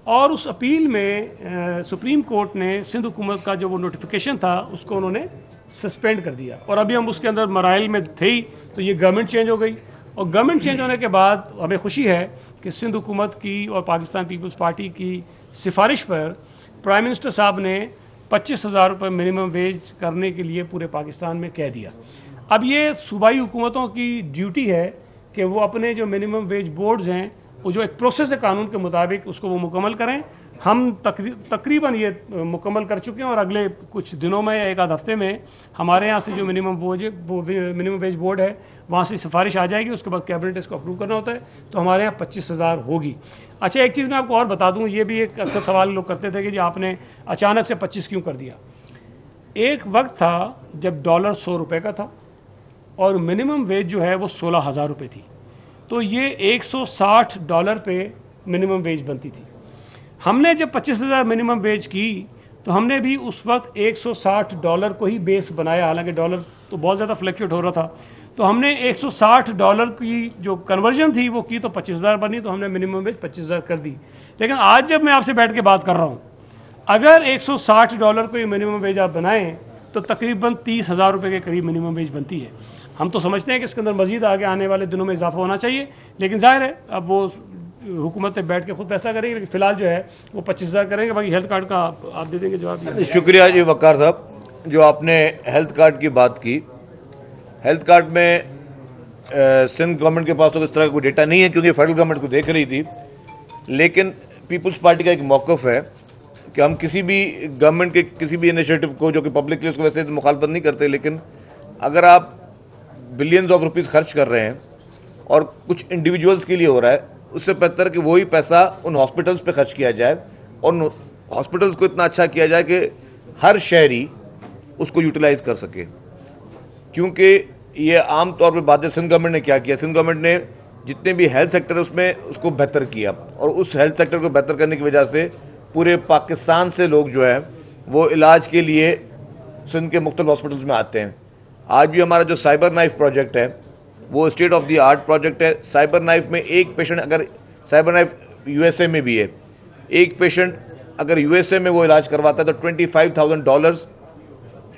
और उस अपील में सुप्रीम कोर्ट ने सिंध हुकूमत का जो वो नोटिफिकेशन था उसको उन्होंने सस्पेंड कर दिया। और अभी हम उसके अंदर मराइल में थे ही तो ये गवर्नमेंट चेंज हो गई और गवर्नमेंट चेंज होने के बाद हमें खुशी है कि सिंध हुकूमत की और पाकिस्तान पीपल्स पार्टी की सिफारिश पर प्राइम मिनिस्टर साहब ने 25,000 रुपये मिनिमम वेज करने के लिए पूरे पाकिस्तान में कह दिया। अब ये सूबाई हुकूमतों की ड्यूटी है कि वो अपने जो मिनिमम वेज बोर्ड्स हैं वो जो एक प्रोसेस है कानून के मुताबिक उसको वो मुकम्मल करें। हम तकरीबन ये मुकम्मल कर चुके हैं और अगले कुछ दिनों में या एक आध हफ्ते में हमारे यहाँ से जो मिनिमम वेज बोर्ड है वहाँ से सिफारिश आ जाएगी। उसके बाद कैबिनेट इसको अप्रूव करना होता है, तो हमारे यहाँ 25,000 होगी। अच्छा, एक चीज़ मैं आपको और बता दूँ, ये भी एक अक्सर सवाल लोग करते थे कि जी आपने अचानक से 25 क्यों कर दिया। एक वक्त था जब डॉलर 100 रुपये का था और मिनिमम वेज जो है वो 16,000 रुपये थी, तो ये $160 पे मिनिमम वेज बनती थी। हमने जब 25,000 मिनिमम वेज की तो हमने भी उस वक्त $160 को ही बेस बनाया, हालांकि डॉलर तो बहुत ज़्यादा फ्लक्चुएट हो रहा था, तो हमने $160 की जो कन्वर्जन थी वो की, तो 25,000 बनी, तो हमने मिनिमम वेज 25,000 कर दी। लेकिन आज जब मैं आपसे बैठ के बात कर रहा हूँ, अगर $160 को ये मिनिमम वेज आप बनाएं तो तकरीबन 30,000 रुपये के करीब मिनिमम वेज बनती है। हम तो समझते हैं कि इसके अंदर मजीद आगे आने वाले दिनों में इजाफा होना चाहिए, लेकिन जाहिर है अब वो हुकूमत में बैठ के खुद फैसला करेंगे, लेकिन फिलहाल जो है वो 25,000 करेंगे। बाकी हेल्थ कार्ड का आप दे देंगे जवाब। शुक्रिया जी वकार साहब, जो आपने हेल्थ कार्ड की बात की। हेल्थ कार्ड में सिंध गवर्नमेंट के पास तो इस तरह का कोई डेटा नहीं है क्योंकि फेडरल गवर्नमेंट को देख रही थी, लेकिन पीपल्स पार्टी का एक मौक़िफ़ है कि हम किसी भी गवर्नमेंट के किसी भी इनिशिएटिव को, जो कि पब्लिक के उसको वैसे तो मुखालफत नहीं करते, लेकिन अगर आप बिलियंस ऑफ रुपीज़ खर्च कर रहे हैं और कुछ इंडिविजुअल्स के लिए हो रहा है, उससे बेहतर कि वही पैसा उन हॉस्पिटल्स पे खर्च किया जाए और उन हॉस्पिटल्स को इतना अच्छा किया जाए कि हर शहरी उसको यूटिलाइज कर सके। क्योंकि ये आम तौर पे बात है, सिंध गवर्नमेंट ने क्या किया, सिंध गवर्नमेंट ने जितने भी हेल्थ सेक्टर है उसमें उसको बेहतर किया, और उस हेल्थ सेक्टर को बेहतर करने की वजह से पूरे पाकिस्तान से लोग जो है वो इलाज के लिए सिंध के मुख्तलिफ हॉस्पिटल्स में आते हैं। आज भी हमारा जो साइबर नाइफ प्रोजेक्ट है वो state of the art project है। साइबर नाइफ में एक पेशेंट, अगर साइबर नाइफ यूएसए में भी है, एक पेशेंट अगर यूएसए में वो इलाज करवाता है तो $25,000,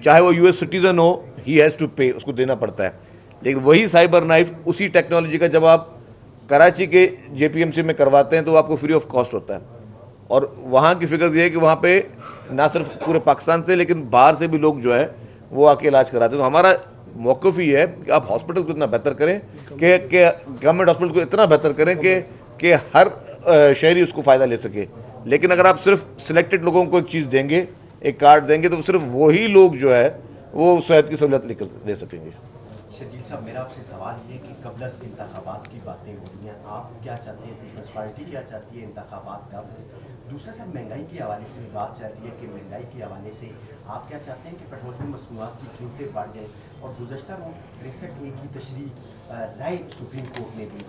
चाहे वो यूएस सिटीजन हो, ही हैज़ टू पे, उसको देना पड़ता है। लेकिन वही साइबर नाइफ उसी टेक्नोलॉजी का जब आप कराची के जेपीएमसी में करवाते हैं तो आपको फ्री ऑफ कॉस्ट होता है। और वहाँ की फिक्र ये है कि वहाँ पे ना सिर्फ पूरे पाकिस्तान से लेकिन बाहर से भी लोग जो है वो आके इलाज कराते हैं। तो हमारा मौक़िफ़ ही है कि आप हॉस्पिटल को इतना बेहतर करें कि गवर्नमेंट हॉस्पिटल को इतना बेहतर करें कि हर शहरी उसको फ़ायदा ले सके। लेकिन अगर आप सिर्फ सिलेक्टेड लोगों को एक चीज़ देंगे, एक कार्ड देंगे, तो सिर्फ वही लोग जो है वो सेहत की सहूलियत ले सकेंगे। शजील साहब, मेरा आपसे सवाल ये कि कबल इंतखाबात की बातें हो रही हैं, आप क्या चाहते हैं, पीपल्स पार्टी क्या चाहती है, इंतखाबात कब है? दूसरा सर, महंगाई के हवाले से भी बात चल रही है कि महंगाई के हवाले से आप क्या चाहते हैं कि पेट्रोलियम मसनूआत की कीमतें बढ़ जाएँ? और गुज़श्ता रोज़ 63A की तशरीह राय सुप्रीम कोर्ट ने दी,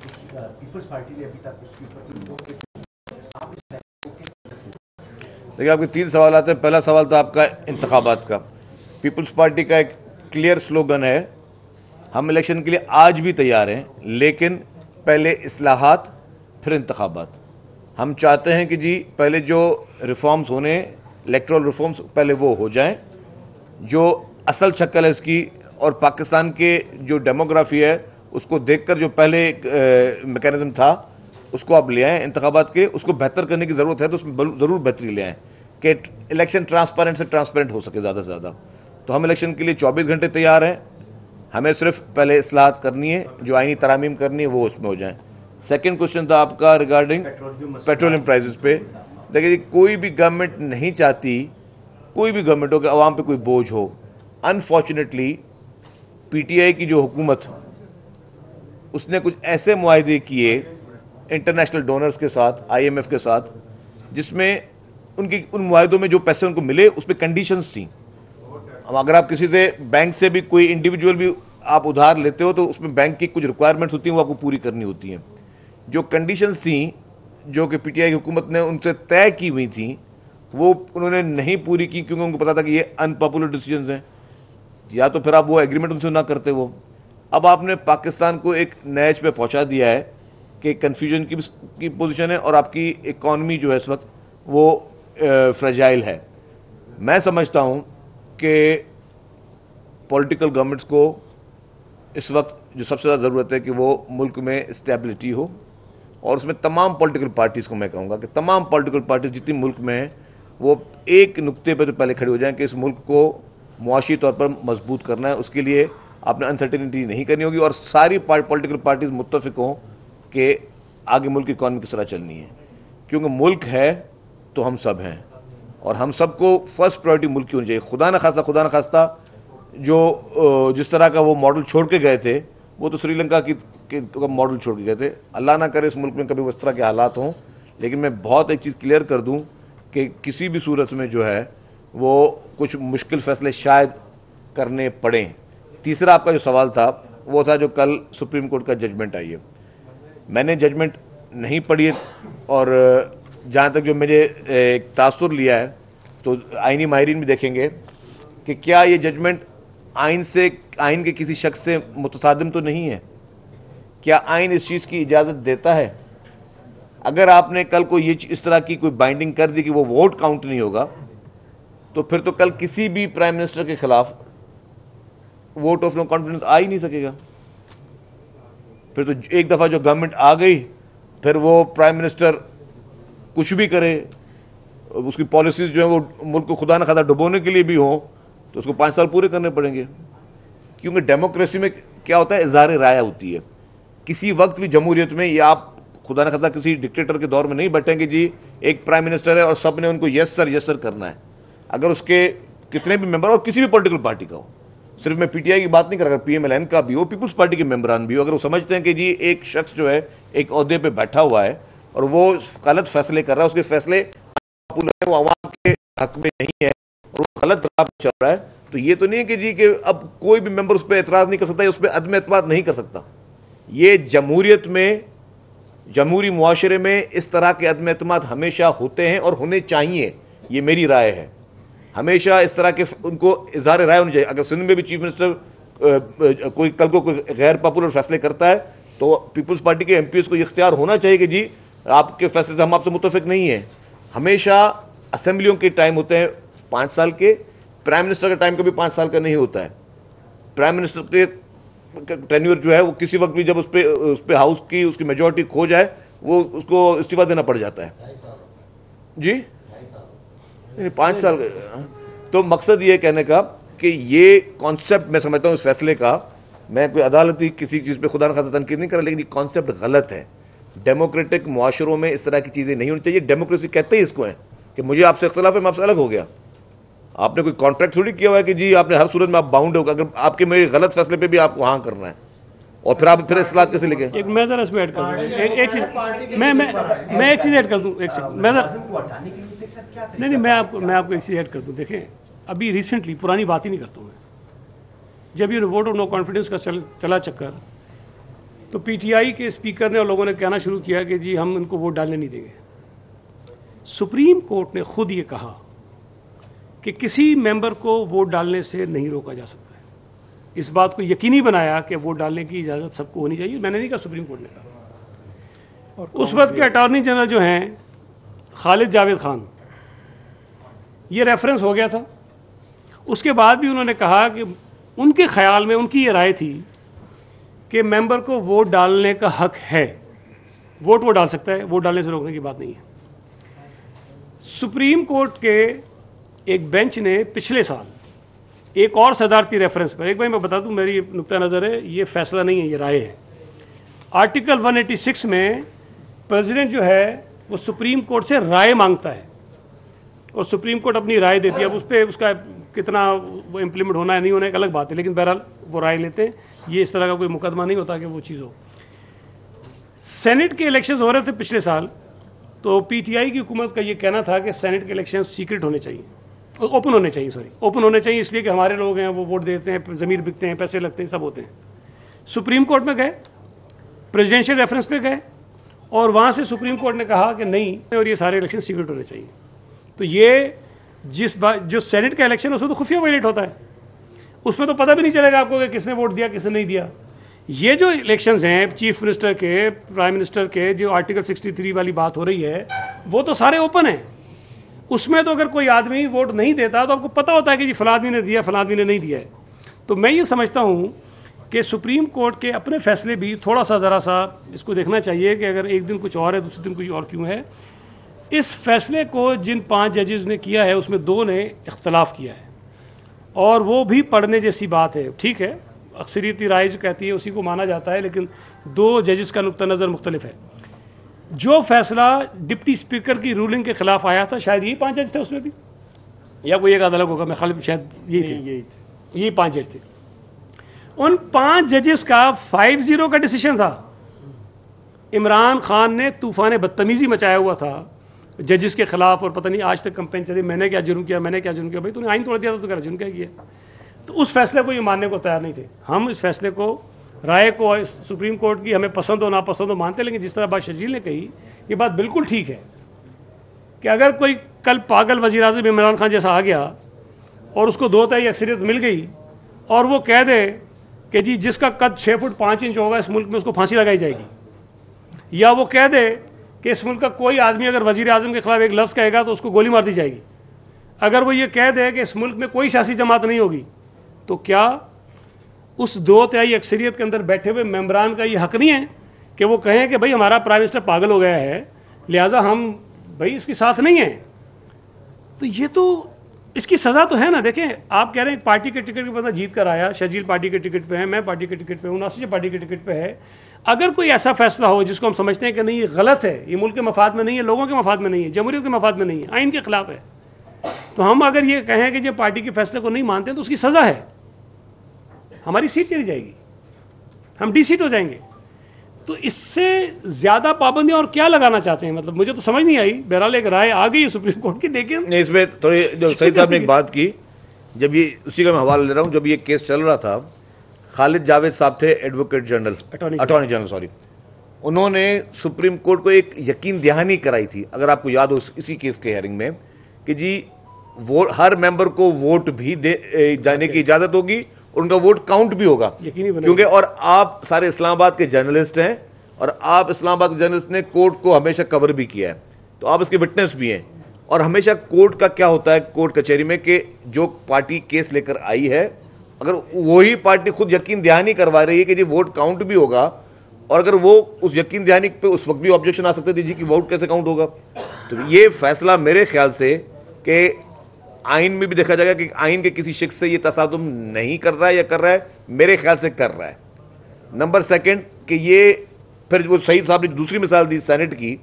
पीपल्स पार्टी ने अभी तक उसके ऊपर आप इस फैसले को किस तरह से? देखिए, आपके 3 सवाल आते हैं। पहला सवाल था आपका इंतखाबात का। पीपल्स पार्टी का एक क्लियर स्लोगन है, हम इलेक्शन के लिए आज भी तैयार हैं, लेकिन पहले इस्लाहात फिर इंतखाबात। हम चाहते हैं कि जी पहले जो रिफॉर्म्स होने, इलेक्टोरल रिफॉर्म्स पहले वो हो जाएं, जो असल शक्ल है इसकी और पाकिस्तान के जो डेमोग्राफी है उसको देखकर जो पहले एक मैकेनिज्म था उसको आप ले आएँ इंतखाबात के। उसको बेहतर करने की ज़रूरत है तो उसमें ज़रूर बेहतरी ले आएँ कि इलेक्शन ट्रांसपेरेंट से ट्रांसपेरेंट हो सके ज़्यादा से ज़्यादा। तो हम इलेक्शन के लिए 24 घंटे तैयार हैं। हमें सिर्फ पहले इस्लाहात करनी है, जो आईनी तरामीम करनी है वो उसमें हो जाए। सेकंड क्वेश्चन था आपका रिगार्डिंग पेट्रोलियम प्राइसेस पे। देखिए, कोई भी गवर्नमेंट नहीं चाहती, कोई भी गवर्नमेंट हो कि आवाम पे कोई बोझ हो। अनफॉर्चुनेटली पीटीआई की जो हुकूमत, उसने कुछ ऐसे मुआहदे किए इंटरनेशनल डोनर्स के साथ, IMF के साथ, जिसमें उन मुआहदों में जो पैसे उनको मिले उस पर कंडीशंस थी। अगर आप किसी से, बैंक से भी, कोई इंडिविजुअल भी आप उधार लेते हो तो उसमें बैंक की कुछ रिक्वायरमेंट्स होती हैं, वो आपको पूरी करनी होती हैं। जो कंडीशंस थी जो कि पीटीआई की हुकूमत ने उनसे तय की हुई थी वो उन्होंने नहीं पूरी की, क्योंकि उनको पता था कि ये अनपॉपुलर डिसीजंस हैं, या तो फिर आप वो एग्रीमेंट उनसे ना करते। वो अब आपने पाकिस्तान को एक नैच पे पहुंचा दिया है कि कन्फ्यूजन की पोजीशन है और आपकी इकॉनमी जो है इस वक्त वो फ्रेजाइल है। मैं समझता हूं कि पॉलिटिकल गवर्नमेंट्स को इस वक्त जो सबसे ज़्यादा ज़रूरत है कि वो मुल्क में स्टेबिलिटी हो, और उसमें तमाम पॉलिटिकल पार्टीज़ को मैं कहूँगा कि तमाम पॉलिटिकल पार्टीज जितनी मुल्क में हैं वो एक नुक्ते पर तो पहले खड़े हो जाएं कि इस मुल्क को मुआशी तौर पर मजबूत करना है। उसके लिए आपने अनसर्टेनिटी नहीं करनी होगी और सारी पॉलिटिकल पार्टीज मुत्तफिक हों कि आगे मुल्क की इकॉनमी किस तरह चलनी है, क्योंकि मुल्क है तो हम सब हैं और हम सबको फर्स्ट प्रायोरिटी मुल्क की होनी चाहिए। खुदा न खास्ता जो जिस तरह का वो मॉडल छोड़ के गए थे, वो तो श्रीलंका की मॉडल छोड़ के गए थे। अल्लाह ना करे इस मुल्क में कभी उस तरह के हालात हों, लेकिन मैं बहुत एक चीज़ क्लियर कर दूं कि किसी भी सूरत में जो है वो कुछ मुश्किल फैसले शायद करने पड़ें। तीसरा आपका जो सवाल था वो था जो कल सुप्रीम कोर्ट का जजमेंट आई है। मैंने जजमेंट नहीं पढ़ी है और जहाँ तक जो मुझे एक तासुर लिया है तो आइनी माहिरीन भी देखेंगे कि क्या ये जजमेंट आइन के किसी शख्स से मुतसादिम तो नहीं है। क्या आइन इस चीज़ की इजाज़त देता है? अगर आपने कल को ये इस तरह की कोई बाइंडिंग कर दी कि वो वोट काउंट नहीं होगा, तो फिर तो कल किसी भी प्राइम मिनिस्टर के खिलाफ वोट ऑफ नो कॉन्फिडेंस आ ही नहीं सकेगा। फिर तो एक दफ़ा जो गवर्नमेंट आ गई, फिर वो प्राइम मिनिस्टर कुछ भी करे, उसकी पॉलिसीज जो है वो मुल्क को खुदा न खादा डुबोने के लिए भी हों, तो उसको 5 साल पूरे करने पड़ेंगे। क्योंकि डेमोक्रेसी में क्या होता है, इज़हार राय होती है। किसी वक्त भी जमहूरियत में या आप खुदा न खादा किसी डिक्टेटर के दौर में नहीं बैठेंगे जी एक प्राइम मिनिस्टर है और सब ने उनको यस सर करना है। अगर उसके कितने भी मेंबर और किसी भी पॉलिटिकल पार्टी का हो, सिर्फ मैं पीटीआई की बात नहीं कर रहा, PMLN का भी हो, पीपल्स पार्टी के मेंबरान भी हो, अगर वो समझते हैं कि जी एक शख्स जो है एक ओहदे पे बैठा हुआ है और वो गलत फैसले कर रहा है, उसके फैसले वो अवाम के हक में नहीं है और वो गलत राह पे चल रहा है, तो ये तो नहीं है कि जी कि अब कोई भी मेंबर उस पर एतराज़ नहीं कर सकता, उस पर अदम एतमाद नहीं कर सकता। ये जमहूरियत में, जमहूरी मुआशरे में इस तरह के अदम एतमाद हमेशा होते हैं और होने चाहिए, ये मेरी राय है। हमेशा इस तरह के उनको इज़हार राय होनी चाहिए। अगर सिंध में भी चीफ मिनिस्टर कोई कल को कोई गैर पॉपुलर फैसले करता है तो पीपल्स पार्टी के MPs को ये इख्तियार होना चाहिए कि जी आपके फैसले से हम आपसे मुतफिक नहीं है। हमेशा असेंबलियों के टाइम होते हैं 5 साल के, प्राइम मिनिस्टर का टाइम कभी 5 साल का नहीं होता है। प्राइम मिनिस्टर के टेन्योर जो है वो किसी वक्त भी जब उस पर हाउस की उसकी मेजॉरिटी खो जाए वो उसको इस्तीफा देना पड़ जाता है जी, 5 साल। तो मकसद ये कहने का कि ये कॉन्सेप्ट मैं समझता हूँ इस फैसले का, मैं कोई अदालती किसी चीज़ पे खुदा न खास्ता तनकीद नहीं कर रहा, लेकिन ये कॉन्सेप्ट गलत है। डेमोक्रेटिक मुआशरों में इस तरह की चीज़ें नहीं होनी चाहिए। डेमोक्रेसी कहते ही इसको है कि मुझे आपसे इख्तिलाफ है, मैं आपसे अलग हो गया। आपने कोई कॉन्ट्रैक्ट थोड़ी किया हुआ है कि जी आपने हर सूरत में आप बाउंड हो, अगर आपके मेरे गलत फैसले पे भी आपको हाँ करना है और फिर आप फिर इस्लाह कैसे लेके। एक मैं जरा इसमें ऐड कर दूँ, एक चीज़ मैं एक चीज़ ऐड कर दूँ, एक चीज़ मैं नहीं मैं आपको एक चीज़ ऐड कर दूँ। देखें अभी रिसेंटली, पुरानी बात ही नहीं करता हूँ मैं, जब ये वोट ऑफ नो कॉन्फिडेंस का चला चक्कर, तो PTI के स्पीकर ने और लोगों ने कहना शुरू किया कि जी हम इनको वोट डालने नहीं देंगे। सुप्रीम कोर्ट ने खुद ये कहा कि किसी मेंबर को वोट डालने से नहीं रोका जा सकता है। इस बात को यकीनी बनाया कि वोट डालने की इजाज़त सबको होनी चाहिए। मैंने नहीं कहा, सुप्रीम कोर्ट ने कहा। और उस वक्त के अटॉर्नी जनरल जो हैं खालिद जावेद खान, ये रेफरेंस हो गया था। उसके बाद भी उन्होंने कहा कि उनके ख्याल में उनकी ये राय थी कि मेंबर को वोट डालने का हक है, वोट वो डाल सकता है, वोट डालने से रोकने की बात नहीं है। सुप्रीम कोर्ट के एक बेंच ने पिछले साल एक और सदारती रेफरेंस पर, एक भाई मैं बता दूं मेरी नुक्ता नज़र है, ये फैसला नहीं है, ये राय है। आर्टिकल 186 में प्रेसिडेंट जो है वो सुप्रीम कोर्ट से राय मांगता है और सुप्रीम कोर्ट अपनी राय देती है। अब उस पर उसका कितना वो इम्प्लीमेंट होना है नहीं होना एक अलग बात है, लेकिन बहरहाल वो राय लेते हैं। ये इस तरह का कोई मुकदमा नहीं होता कि वो चीज़ हो। सेनेट के इलेक्शंस हो रहे थे पिछले साल, तो PTI की हुकूमत का ये कहना था कि सेनेट के इलेक्शन सीक्रेट होने चाहिए, ओपन होने चाहिए, ओपन होने चाहिए, इसलिए कि हमारे लोग हैं वो वोट देते हैं, ज़मीर बिकते हैं, पैसे लगते हैं, सब होते हैं। सुप्रीम कोर्ट में गए, प्रेसिडेंशियल रेफरेंस पे गए और वहाँ से सुप्रीम कोर्ट ने कहा कि नहीं, और ये सारे इलेक्शन सीक्रेट होने चाहिए। तो ये जो सेनेट का इलेक्शन है उसमें तो खुफिया वायलेट होता है, उसमें तो पता भी नहीं चलेगा आपको कि किसने वोट दिया किसने नहीं दिया। ये जो इलेक्शंस हैं चीफ मिनिस्टर के, प्राइम मिनिस्टर के, जो आर्टिकल 63 वाली बात हो रही है, वो तो सारे ओपन हैं। उसमें तो अगर कोई आदमी वोट नहीं देता तो आपको पता होता है कि जी फलां आदमी ने दिया, फलां आदमी ने नहीं दिया है। तो मैं ये समझता हूँ कि सुप्रीम कोर्ट के अपने फैसले भी थोड़ा सा ज़रा सा इसको देखना चाहिए कि अगर एक दिन कुछ और है, दूसरे दिन कुछ और क्यों है। इस फैसले को जिन 5 जजेस ने किया है उसमें 2 ने इख्तलाफ किया है और वो भी पढ़ने जैसी बात है। ठीक है, अक्सरियती राय जो कहती है उसी को माना जाता है, लेकिन 2 जजेस का नुक्ता नज़र मुख्तलिफ है। जो फैसला डिप्टी स्पीकर की रूलिंग के खिलाफ आया था, शायद यही 5 जज थे उसमें भी, या कोई एक अलग होगा, मैं खाली शायद यही 5 जज थे। उन 5 जजेस का 5-0 का डिसीजन था। इमरान खान ने तूफान बदतमीजी मचाया हुआ था जजेस के खिलाफ, और पता नहीं आज तक कंपेन चली मैंने क्या जुर्म किया, मैंने क्या जुर्म किया। भाई तूने आइन तोड़ दिया था, तो क्या जुर्म क्या किया? तो उस फैसले को ये मानने को तैयार नहीं थे। हम इस फैसले को, राय को, सुप्रीम कोर्ट की हमें पसंद हो नापसंद हो मानते, लेकिन जिस तरह बात शजील ने कही, ये बात बिल्कुल ठीक है कि अगर कोई कल पागल वज़ीर आज़म इमरान खान जैसा आ गया और उसको 2 तिहाई अक्सरियत मिल गई और वो कह दे कि जी जिसका कद 6 फुट 5 इंच होगा इस मुल्क में उसको फांसी लगाई जाएगी, या वो कह दे कि इस मुल्क का कोई आदमी अगर वज़ीर आज़म के खिलाफ एक लफ्ज़ कहेगा तो उसको गोली मार दी जाएगी, अगर वो ये कह दे कि इस मुल्क में कोई सियासी जमात नहीं होगी, तो क्या उस 2 तिहाई अक्सरियत के अंदर बैठे हुए मेंबरान का ये हक नहीं है कि वो कहें कि भाई हमारा प्राइम मिनिस्टर पागल हो गया है, लिहाजा हम भाई इसके साथ नहीं हैं? तो ये तो इसकी सज़ा तो है ना। देखें, आप कह रहे हैं पार्टी के टिकट पर बंदा जीत कर आया, शजील पार्टी के टिकट पे है, मैं पार्टी के टिकट पे हूँ, नासिर पार्टी के टिकट पे है। अगर कोई ऐसा फैसला हो जिसको हम समझते हैं कि नहीं ये गलत है, ये मुल्क के मफाद में नहीं है, लोगों के मफाद में नहीं है, जमहूरियत के मफाद में नहीं है, आइन के खिलाफ है, तो हम अगर ये कहें कि जब पार्टी के फैसले को नहीं मानते तो उसकी सज़ा है, हमारी सीट चली जाएगी, हम डी-सीट हो जाएंगे। तो इससे ज़्यादा पाबंदियां और क्या लगाना चाहते हैं? मतलब मुझे तो समझ नहीं आई। बहरहाल एक राय आ गई सुप्रीम कोर्ट की, लेकिन नहीं, इसमें थोड़ी जो सईद साहब ने एक बात की, जब ये उसी का मैं हवाला ले रहा हूँ, जब ये केस चल रहा था, खालिद जावेद साहब थे advocate general, attorney general sorry, उन्होंने सुप्रीम कोर्ट को एक यकीन दहानी कराई थी, अगर आपको याद हो इसी केस के हेयरिंग में, कि जी वोट हर मेंबर को वोट भी दे जाने की इजाज़त होगी और उनका वोट काउंट भी होगा, क्योंकि और आप सारे इस्लामाबाद के जर्नलिस्ट हैं और आप इस्लामाबाद के जर्नलिस्ट ने कोर्ट को हमेशा कवर भी किया है, तो आप इसके विटनेस भी हैं। और हमेशा कोर्ट का क्या होता है कोर्ट कचहरी में कि जो पार्टी केस लेकर आई है, अगर वही पार्टी खुद यकीन दहानी करवा रही है कि जी वोट काउंट भी होगा, और अगर वो उस यकीन दहानी पे उस वक्त भी ऑब्जेक्शन आ सकते थे जी कि वोट कैसे काउंट होगा, तो ये फैसला मेरे ख्याल से कि आइन में भी देखा जाएगा कि आइन के किसी शख्स से ये तसादुम नहीं कर रहा है या कर रहा है, मेरे ख्याल से कर रहा है। नंबर 2 कि ये फिर वो सईद साहब ने दूसरी मिसाल दी सेनेट की,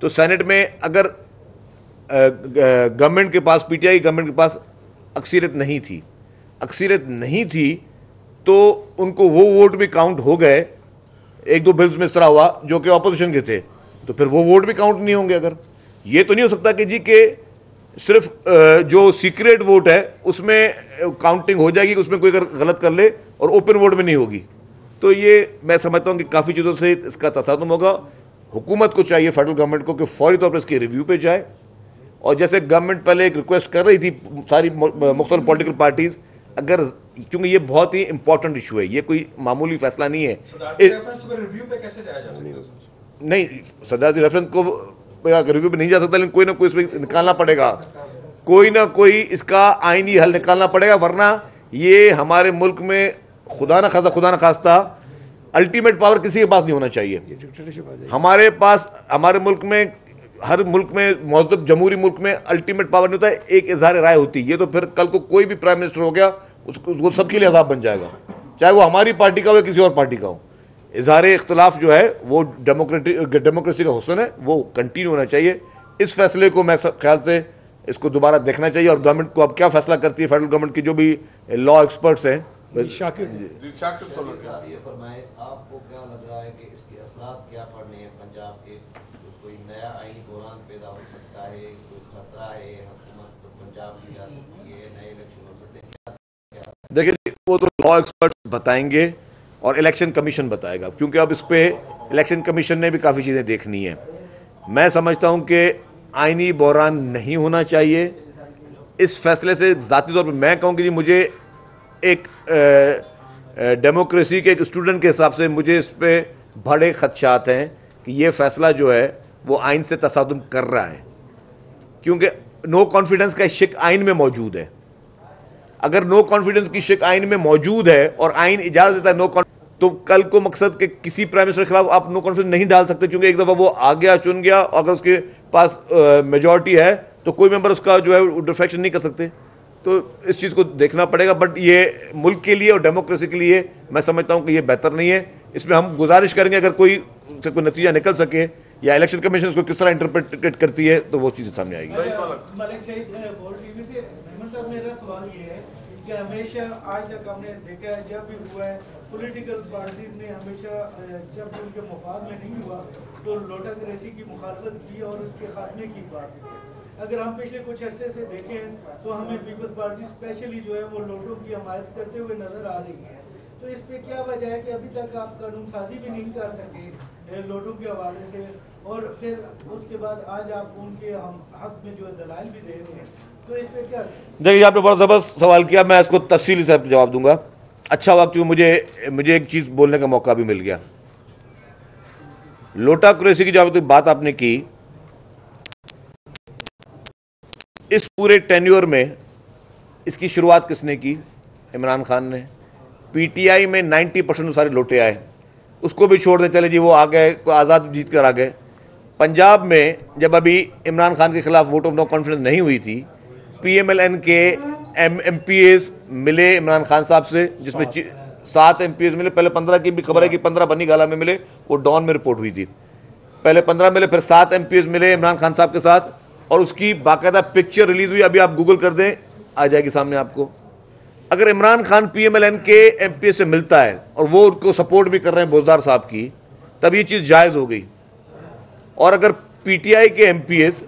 तो सेनेट में अगर गवर्नमेंट के पास, पीटीआई गवर्नमेंट के पास अक्सरियत नहीं थी, तो उनको वो वोट भी काउंट हो गए। 1-2 बिल्स में इस तरह हुआ जो कि ऑपोजिशन के थे, तो फिर वो वोट भी काउंट नहीं होंगे। अगर ये तो नहीं हो सकता कि जी के सिर्फ जो सीक्रेट वोट है उसमें काउंटिंग हो जाएगी, उसमें कोई अगर गलत कर ले, और ओपन वोट में नहीं होगी। तो ये मैं समझता हूँ कि काफ़ी चीज़ों से इसका तसादुम होगा। हुकूमत को चाहिए, फेडरल गवर्नमेंट को, कि फौरी तौर पर इसके रिव्यू पे जाए, और जैसे गवर्नमेंट पहले एक रिक्वेस्ट कर रही थी सारी मुख्तलिफ पॉलिटिकल पार्टीज, अगर क्योंकि ये बहुत ही इंपॉर्टेंट इशू है, ये कोई मामूली फैसला नहीं है। नहीं, सदारती रेफरेंस को रिव्यू पे नहीं जा सकता, लेकिन कोई ना कोई इसमें निकालना पड़ेगा, कोई ना कोई इसका आईनी हल निकालना पड़ेगा, वरना ये हमारे मुल्क में खुदा न खास्ता अल्टीमेट पावर किसी के पास नहीं होना चाहिए। हमारे पास, हमारे मुल्क में, हर मुल्क में, मौजूद जमहूरी मुल्क में अल्टीमेट पावर नहीं होता है, एक इजहार राय होती है। ये तो फिर कल को कोई भी प्राइम मिनिस्टर हो गया, उसको सबके लिए अजाब बन जाएगा, चाहे वो हमारी पार्टी का हो या किसी और पार्टी का हो। इजहार इख्तलाफ जो है वो डेमोक्रेसी का हुस्न है, वो कंटिन्यू होना चाहिए। इस फैसले को मैं ख्याल से इसको दोबारा देखना चाहिए, और गवर्नमेंट को अब क्या फैसला करती है, फेडरल गवर्नमेंट की जो भी लॉ एक्सपर्ट्स हैं। शाकिर फरमाए, आपको क्या लग रहा है कि इसके असरात क्या पड़ने हैं पंजाब के? कोई नया आईनी बहरान पैदा हो सकता है, कोई खतरा है, हुकूमत तो पंजाब की जा सकती है, नए इलेक्शन हो सकते हैं? देखिए, वो तो लॉ एक्सपर्ट्स बताएंगे और इलेक्शन कमीशन बताएगा, क्योंकि अब इस पे इलेक्शन कमीशन ने भी काफ़ी चीज़ें देखनी है। मैं समझता हूँ कि आईनी बहरान नहीं होना चाहिए। इस फैसले से ज़ाती तौर पर मैं कहूँ कि मुझे एक डेमोक्रेसी के एक स्टूडेंट के हिसाब से मुझे इस पे बड़े खदशात हैं कि ये फैसला जो है वो आइन से तसादुम कर रहा है, क्योंकि नो कॉन्फिडेंस का शिक आइन में मौजूद है। अगर नो कॉन्फिडेंस की शिक आइन में मौजूद है और आइन इजाज़त देता है नो कॉन्फिडेंस, तो कल को मकसद के किसी प्राइम मिनिस्टर के खिलाफ आप नो कॉन्फिडेंस नहीं डाल सकते, क्योंकि एक दफ़ा वो आ गया, चुन गया, अगर उसके पास मेजॉरिटी है तो कोई मेंबर उसका जो है डिफेक्शन नहीं कर सकते। तो इस चीज़ को देखना पड़ेगा। बट ये मुल्क के लिए और डेमोक्रेसी के लिए मैं समझता हूँ कि ये बेहतर नहीं है। इसमें हम गुजारिश करेंगे अगर कोई नतीजा निकल सके या इलेक्शन कमीशन उसको किस तरह इंटरप्रेट करती है तो वो चीज़ें सामने आएगी। मलिक सईद बोल टीवी से मतलब मेरा सवाल ये है कि हमेशा आज तक हमने देखा है जब भी हुआ है पॉलिटिकल पार्टीज ने हमेशा जब भी उनके मुफाद में नहीं हुआ तो लोटाक्रेसी की मुखालफत की और उसके खात्मे की बात की। अगर हम पिछले कुछ अरसे से देखें तो हमें पीपल्स पार्टी स्पेशली जो है वो लोटों की हमायत करते हुए नजर आ रही है। तो इस पे क्या वजह है कि अभी तक आप कानून साजी भी नहीं कर सके लोटों के हवाले से, और फिर उसके बाद आज आप उनके हम हक में जो है दलाइल भी दे रहे हैं, तो इस पे क्या? देखिए, आपने बहुत ज़बरदस्त सवाल किया, मैं इसको तफसीली से जवाब दूंगा। अच्छा हुआ क्योंकि मुझे एक चीज़ बोलने का मौका भी मिल गया। लोटाक्रेसी की जो बात आपने की, इस पूरे टेन्योर में इसकी शुरुआत किसने की? इमरान खान ने। पीटीआई में 90% सारे लोटे आए, उसको भी छोड़ दें, चले जी वो आ गए, आज़ाद जीत कर आ गए। पंजाब में जब अभी इमरान खान के खिलाफ वोट ऑफ नो कॉन्फिडेंस नहीं हुई थी, पीएमएलएन के एमपीएस मिले इमरान खान साहब से, जिसमें 7 एमपीएस मिले। पहले 15 की भी खबर है कि 15 बनी गाला में मिले, वो डॉन में रिपोर्ट हुई थी। पहले 15 मिले, फिर 7 एमपीएस मिले इमरान खान साहब के साथ, और उसकी बाकायदा पिक्चर रिलीज हुई। अभी आप गूगल कर दें, आ जाएगी सामने आपको। अगर इमरान खान पीएमएलएन के एमपीएस से मिलता है और वो उनको सपोर्ट भी कर रहे हैं बोजदार साहब की, तब ये चीज़ जायज़ हो गई। और अगर पीटीआई के एमपीएस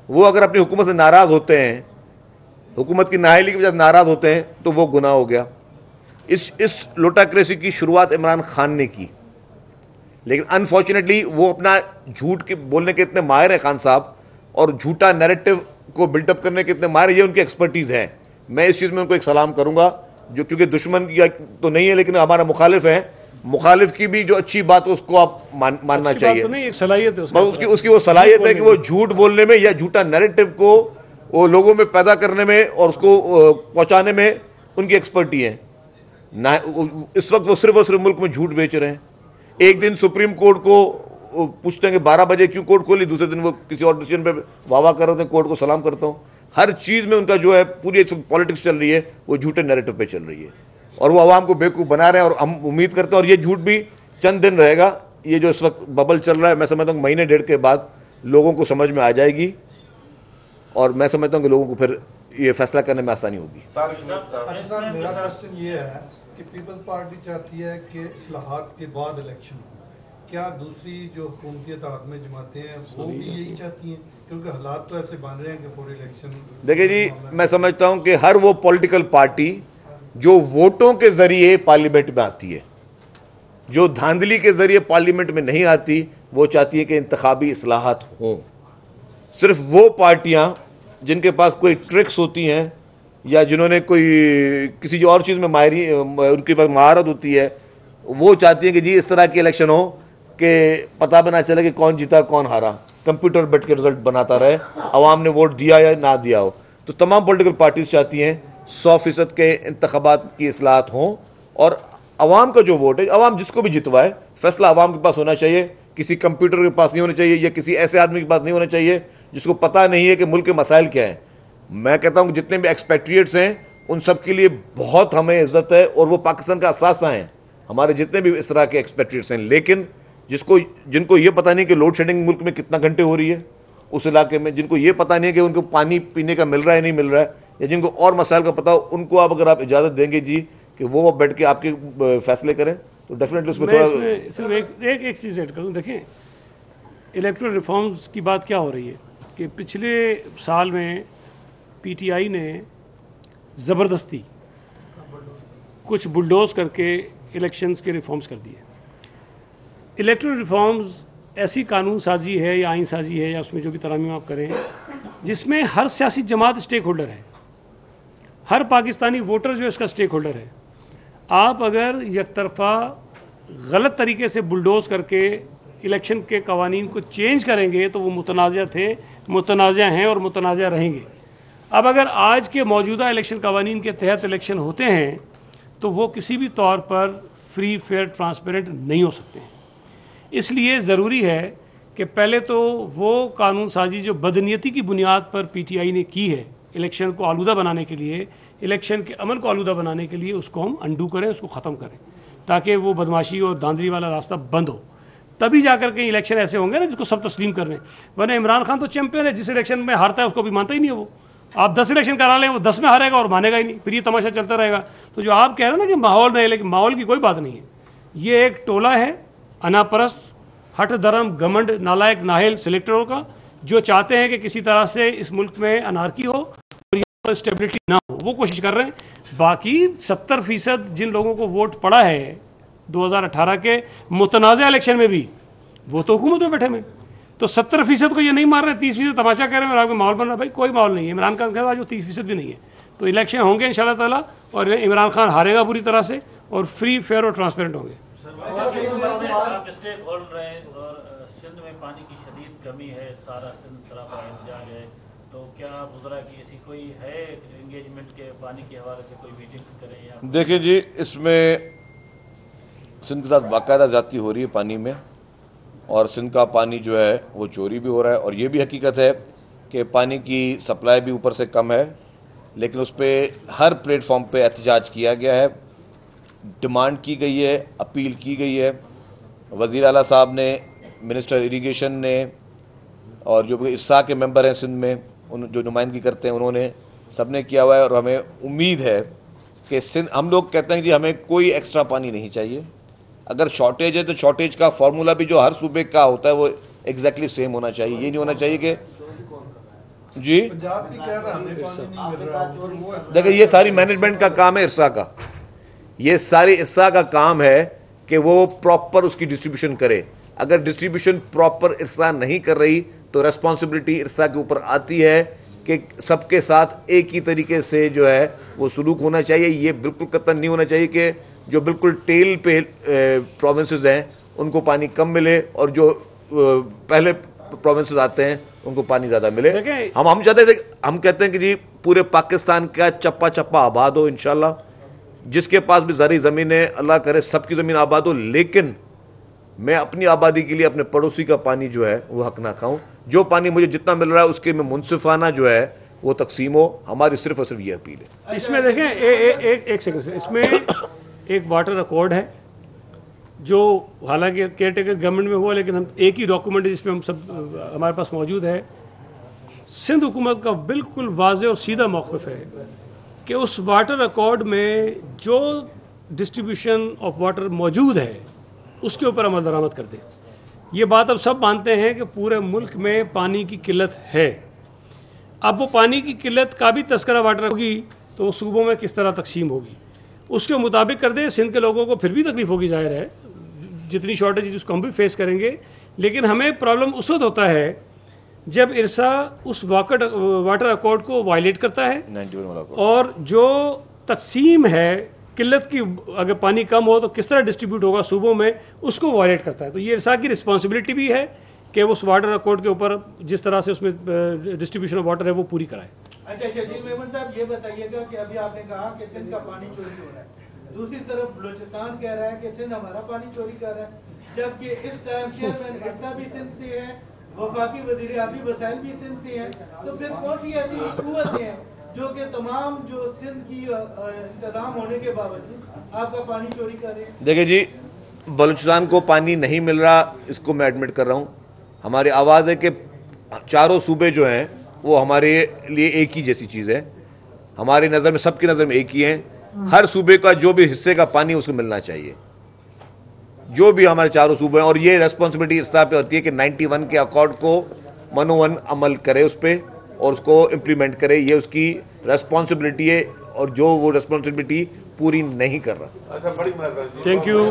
वो अगर अपनी हुकूमत से नाराज़ होते हैं, हुकूमत की नाअहली की वजह से नाराज़ होते हैं, तो वो गुनाह हो गया। इस लोटाक्रेसी की शुरुआत इमरान खान ने की, लेकिन अनफॉर्चुनेटली वो अपना झूठ के बोलने के इतने माहिर हैं खान साहब, और झूठा नैरेटिव को बिल्डअप करने के इतने माहिर, ये उनकी एक्सपर्टीज़ है। मैं इस चीज़ में उनको एक सलाम करूंगा, जो क्योंकि दुश्मन या तो नहीं है, लेकिन हमारा मुखालिफ है, मुखालिफ की भी जो अच्छी बात है उसको आप मानना चाहिए। तो नहीं, एक सलाहियत है उसकी वो सलाहियत है कि वो झूठ बोलने में या झूठा नैरेटिव को वो लोगों में पैदा करने में और उसको पहुंचाने में उनकी एक्सपर्टी है ना। इस वक्त वो सिर्फ और सिर्फ मुल्क में झूठ बेच रहे हैं। एक दिन सुप्रीम कोर्ट को पूछते हैं कि 12 बजे क्यों कोर्ट खोली, दूसरे दिन वो किसी और डिसीजन पे वाह कर रहे थे, कोर्ट को सलाम करता हूँ। हर चीज़ में उनका जो है पूरी पॉलिटिक्स चल रही है, वो झूठे नैरेटिव पे चल रही है, और वो आवाम को बेवकूफ़ बना रहे हैं। और हम उम्मीद करते हैं, और ये झूठ भी चंद दिन रहेगा, ये जो इस वक्त बबल चल रहा है, मैं समझता हूँ महीने डेढ़ के बाद लोगों को समझ में आ जाएगी, और मैं समझता हूँ कि लोगों को फिर ये फैसला करने में आसानी होगी। अच्छा साहब, मेरा क्वेश्चन ये है कि पीपल्स पार्टी चाहती है कि इस्लाहात के बाद इलेक्शन हो, क्या दूसरी जो हुकूमती इत्तेहाद में जमातें हैं वो भी यही चाहती हैं? क्योंकि हालात तो ऐसे बन रहे हैं कि फॉर इलेक्शन। देखिए जी, मैं समझता हूँ कि हर वो पॉलिटिकल पार्टी जो वोटों के जरिए पार्लियामेंट में आती है, जो धांधली के जरिए पार्लियामेंट में नहीं आती, वो चाहती है कि इंतखाबी इस्लाहात हों। सिर्फ वो पार्टियां जिनके पास कोई ट्रिक्स होती हैं या जिन्होंने कोई किसी जो और चीज़ में माहिरी उनके पास महारत होती है, वो चाहती हैं कि जी इस तरह की इलेक्शन हो कि पता भी ना चले कि कौन जीता कौन हारा, कंप्यूटर बैठ के रिजल्ट बनाता रहे, अवाम ने वोट दिया या ना दिया हो। तो तमाम पॉलिटिकल पार्टीज चाहती हैं 100% के इंतखाबात की इस्लाहत हों, और अवाम का जो वोट है, अवाम जिसको भी जितवाए, फैसला अवाम के पास होना चाहिए, किसी कंप्यूटर के पास नहीं होना चाहिए या किसी ऐसे आदमी के पास नहीं होना चाहिए जिसको पता नहीं है कि मुल्क के मसाइल क्या हैं। मैं कहता हूँ कि जितने भी एक्सपेट्रिएट्स हैं उन सब के लिए बहुत हमें इज्जत है, और वो पाकिस्तान का असासा हैं, हमारे जितने भी इस तरह के एक्सपेट्रिएट्स हैं। लेकिन जिनको ये पता नहीं कि लोड शेडिंग मुल्क में कितना घंटे हो रही है उस इलाके में, जिनको ये पता नहीं है कि उनको पानी पीने का मिल रहा है नहीं मिल रहा है, या जिनको और मसाइल का पता हो, उनको अगर आप इजाज़त देंगे जी कि वो बैठ के आपके फैसले करें, तो डेफिनेटली उसमें थोड़ा सिर्फ एक चीज़ ऐड करूँ। देखें, इलेक्टोरल रिफॉर्म्स की बात क्या हो रही है कि पिछले साल में पीटीआई ने ज़बरदस्ती कुछ बुलडोज करके इलेक्शंस के रिफॉर्म्स कर दिए। इलेक्टोरल रिफॉर्म्स ऐसी कानून साजी है या आइन साजी है या उसमें जो भी तरामीम आप करें, जिसमें हर सियासी जमात स्टेक होल्डर है, हर पाकिस्तानी वोटर जो इसका स्टेक होल्डर है। आप अगर यकतरफा गलत तरीके से बुलडोज करके इलेक्शन के कवानीन को चेंज करेंगे तो वो मुतनाज़ा थे, मुतनाज़ा हैं और मुतनाज़ा रहेंगे। अब अगर आज के मौजूदा इलेक्शन कवानीन के तहत इलेक्शन होते हैं तो वो किसी भी तौर पर फ्री फेयर ट्रांसपेरेंट नहीं हो सकते हैं। इसलिए ज़रूरी है कि पहले तो वो कानून साजी जो बदनीयती की बुनियाद पर पीटीआई ने की है इलेक्शन को आलूदा बनाने के लिए, इलेक्शन के अमल को आलूदा बनाने के लिए उसको हम अंडू करें, उसको ख़त्म करें, ताकि वो बदमाशी और धांधली वाला रास्ता बंद हो। तभी जाकर के इलेक्शन ऐसे होंगे ना जिसको सब तस्लीम करने। वरना इमरान खान तो चैंपियन है, जिस इलेक्शन में हारता है उसको भी मानता ही नहीं है वो। आप 10 इलेक्शन करा लें, वो 10 में हारेगा और मानेगा ही नहीं, फिर ये तमाशा चलता रहेगा। तो जो आप कह रहे हैं ना कि माहौल नहीं, लेकिन माहौल की कोई बात नहीं है। ये एक टोला है अनापरस्त, हठ धर्म, घमंड, नालायक, नाहिल सिलेक्टरों का, जो चाहते हैं कि किसी तरह से इस मुल्क में अनारकी हो और यहाँ पर स्टेबिलिटी ना हो, वो कोशिश कर रहे हैं। बाकी 70% जिन लोगों को वोट पड़ा है 2018 के मुतनाज़ा इलेक्शन में भी, वो तो हुकूमत में बैठे में। तो 70% को ये नहीं मार रहे, 30% तमाशा कर रहे हैं और आपको माहौल बन रहा है। भाई कोई माहौल नहीं है। इमरान खान का जो 30% भी नहीं है। तो इलेक्शन होंगे इंशाल्लाह ताला और इमरान खान हारेगा पूरी तरह से और फ्री, फेयर और ट्रांसपेरेंट होंगे। आप स्टे खोल रहे हैं और सिंध में पानी की शदीद कमी है, सारा सिंध सरापा इंतजार है, तो क्या गुजरा की ऐसी कोई है एंगेजमेंट के पानी के हवाले से कोई मीटिंग्स करें या? देखिए जी, इसमें सिंध के साथ बाकायदा ज्यादती हो रही है पानी में, और सिंध का पानी जो है वो चोरी भी हो रहा है। और ये भी हकीकत है कि पानी की सप्लाई भी ऊपर से कम है, लेकिन उस पर हर प्लेटफॉर्म पे एहतजाज किया गया है, डिमांड की गई है, अपील की गई है। वज़ीर आला साहब ने, मिनिस्टर इरिगेशन ने, और जो इर्सा के मेंबर हैं सिंध में, उन जो नुमाइंदगी करते हैं, उन्होंने सबने किया हुआ है। और हमें उम्मीद है कि सिंध, हम लोग कहते हैं कि हमें कोई एक्स्ट्रा पानी नहीं चाहिए। अगर शॉर्टेज है तो शॉर्टेज का फॉर्मूला भी जो हर सूबे का होता है वो एग्जैक्टली सेम होना चाहिए। ये नहीं होना चाहिए कि जी पंजाब भी कह रहा है हमें पानी नहीं मिल रहा। देखिए, ये सारी मैनेजमेंट का काम है इर्सा का, ये सारी इर्सा का काम है कि वो प्रॉपर उसकी डिस्ट्रीब्यूशन करे। अगर डिस्ट्रीब्यूशन प्रॉपर इर्सा नहीं कर रही तो रेस्पॉन्सिबिलिटी इर्सा के ऊपर आती है कि सबके साथ एक ही तरीके से जो है वो सलूक होना चाहिए। ये बिल्कुल कतई नहीं होना चाहिए कि जो बिल्कुल टेल पे प्रोविंसेस हैं उनको पानी कम मिले और जो पहले प्रोविंसेस आते हैं उनको पानी ज़्यादा मिले। हम चाहते थे, हम कहते हैं कि जी पूरे पाकिस्तान का चप्पा चप्पा आबाद हो इंशाल्लाह। जिसके पास भी ज़री ज़मीन है, अल्लाह करे सबकी ज़मीन आबाद हो, लेकिन मैं अपनी आबादी के लिए अपने पड़ोसी का पानी जो है वो हक ना खाऊं। जो पानी मुझे जितना मिल रहा है उसके में मुनसिफाना जो है वो तकसीम हो। हमारी सिर्फ और सिर्फ ये अपील है। इसमें देखें एक सेकंड से, इसमें एक वाटर अकॉर्ड है जो हालांकि केयरटेकर गवर्नमेंट में हुआ, लेकिन हम एक ही डॉक्यूमेंट है जिसमें हम सब हमारे पास मौजूद है। सिंध हुकूमत का बिल्कुल वाज़ेह और सीधा मौक़िफ़ है कि उस वाटर अकॉर्ड में जो डिस्ट्रीब्यूशन ऑफ वाटर मौजूद है उसके ऊपर अमल दरामद कर दें। ये बात अब सब मानते हैं कि पूरे मुल्क में पानी की किल्लत है। अब वो पानी की किल्लत का भी तस्करा वाटर होगी तो सूबों में किस तरह तकसीम होगी उसके मुताबिक कर दे। सिंध के लोगों को फिर भी तकलीफ होगी, जाहिर है, जितनी शॉर्टेज जिसको हम भी फेस करेंगे। लेकिन हमें प्रॉब्लम उस वक्त होता है जब इरसा उस वाटर अकॉर्ड को वायलेट करता है और जो तकसीम है किल्लत की, अगर पानी कम हो तो किस तरह डिस्ट्रीब्यूट होगा सूबों में, उसको वायलेट करता है। तो ये इरसा की रिस्पॉन्सिबिलिटी भी है कि उस वाटर अकॉर्ड के ऊपर जिस तरह से उसमें डिस्ट्रीब्यूशन ऑफ वाटर है वो पूरी कराए। अच्छा शजील मेमन साहब, ये बताइएगा कि अभी आपने कहा कि सिंध का पानी चोरी हो रहा है, दूसरी तरफ बलूचिस्तान कह रहा है कि सिंध हमारा पानी चोरी कर रहा है, जबकि इस टाइम चेयरमैन इरसा भी सिंध से है, वफाकी वजीर आबी वसाइल भी सिंध से हैं। तो फिर कौन सी ऐसी कुव्वतें हैं जो कि तमाम जो सिंध की इंतजाम होने के बावजूद आपका पानी चोरी कर रहे हैं? देखिए जी, बलूचिस्तान को पानी नहीं मिल रहा, इसको मैं एडमिट कर रहा हूँ। हमारी आवाज़ है कि चारों सूबे जो हैं वो हमारे लिए एक ही जैसी चीज़ है। हमारी नज़र में, सबकी नज़र में एक ही हैं। हर सूबे का जो भी हिस्से का पानी उसको मिलना चाहिए, जो भी हमारे चारों सूबे हैं। और ये रेस्पॉन्सिबिलिटी इस तरह पे होती है कि 91 के अकॉर्ड को मनोवन अमल करे उस पर और उसको इम्प्लीमेंट करे। ये उसकी रेस्पॉन्सिबिलिटी है और जो वो रेस्पॉन्सिबिलिटी पूरी नहीं कर रहा। Thank you.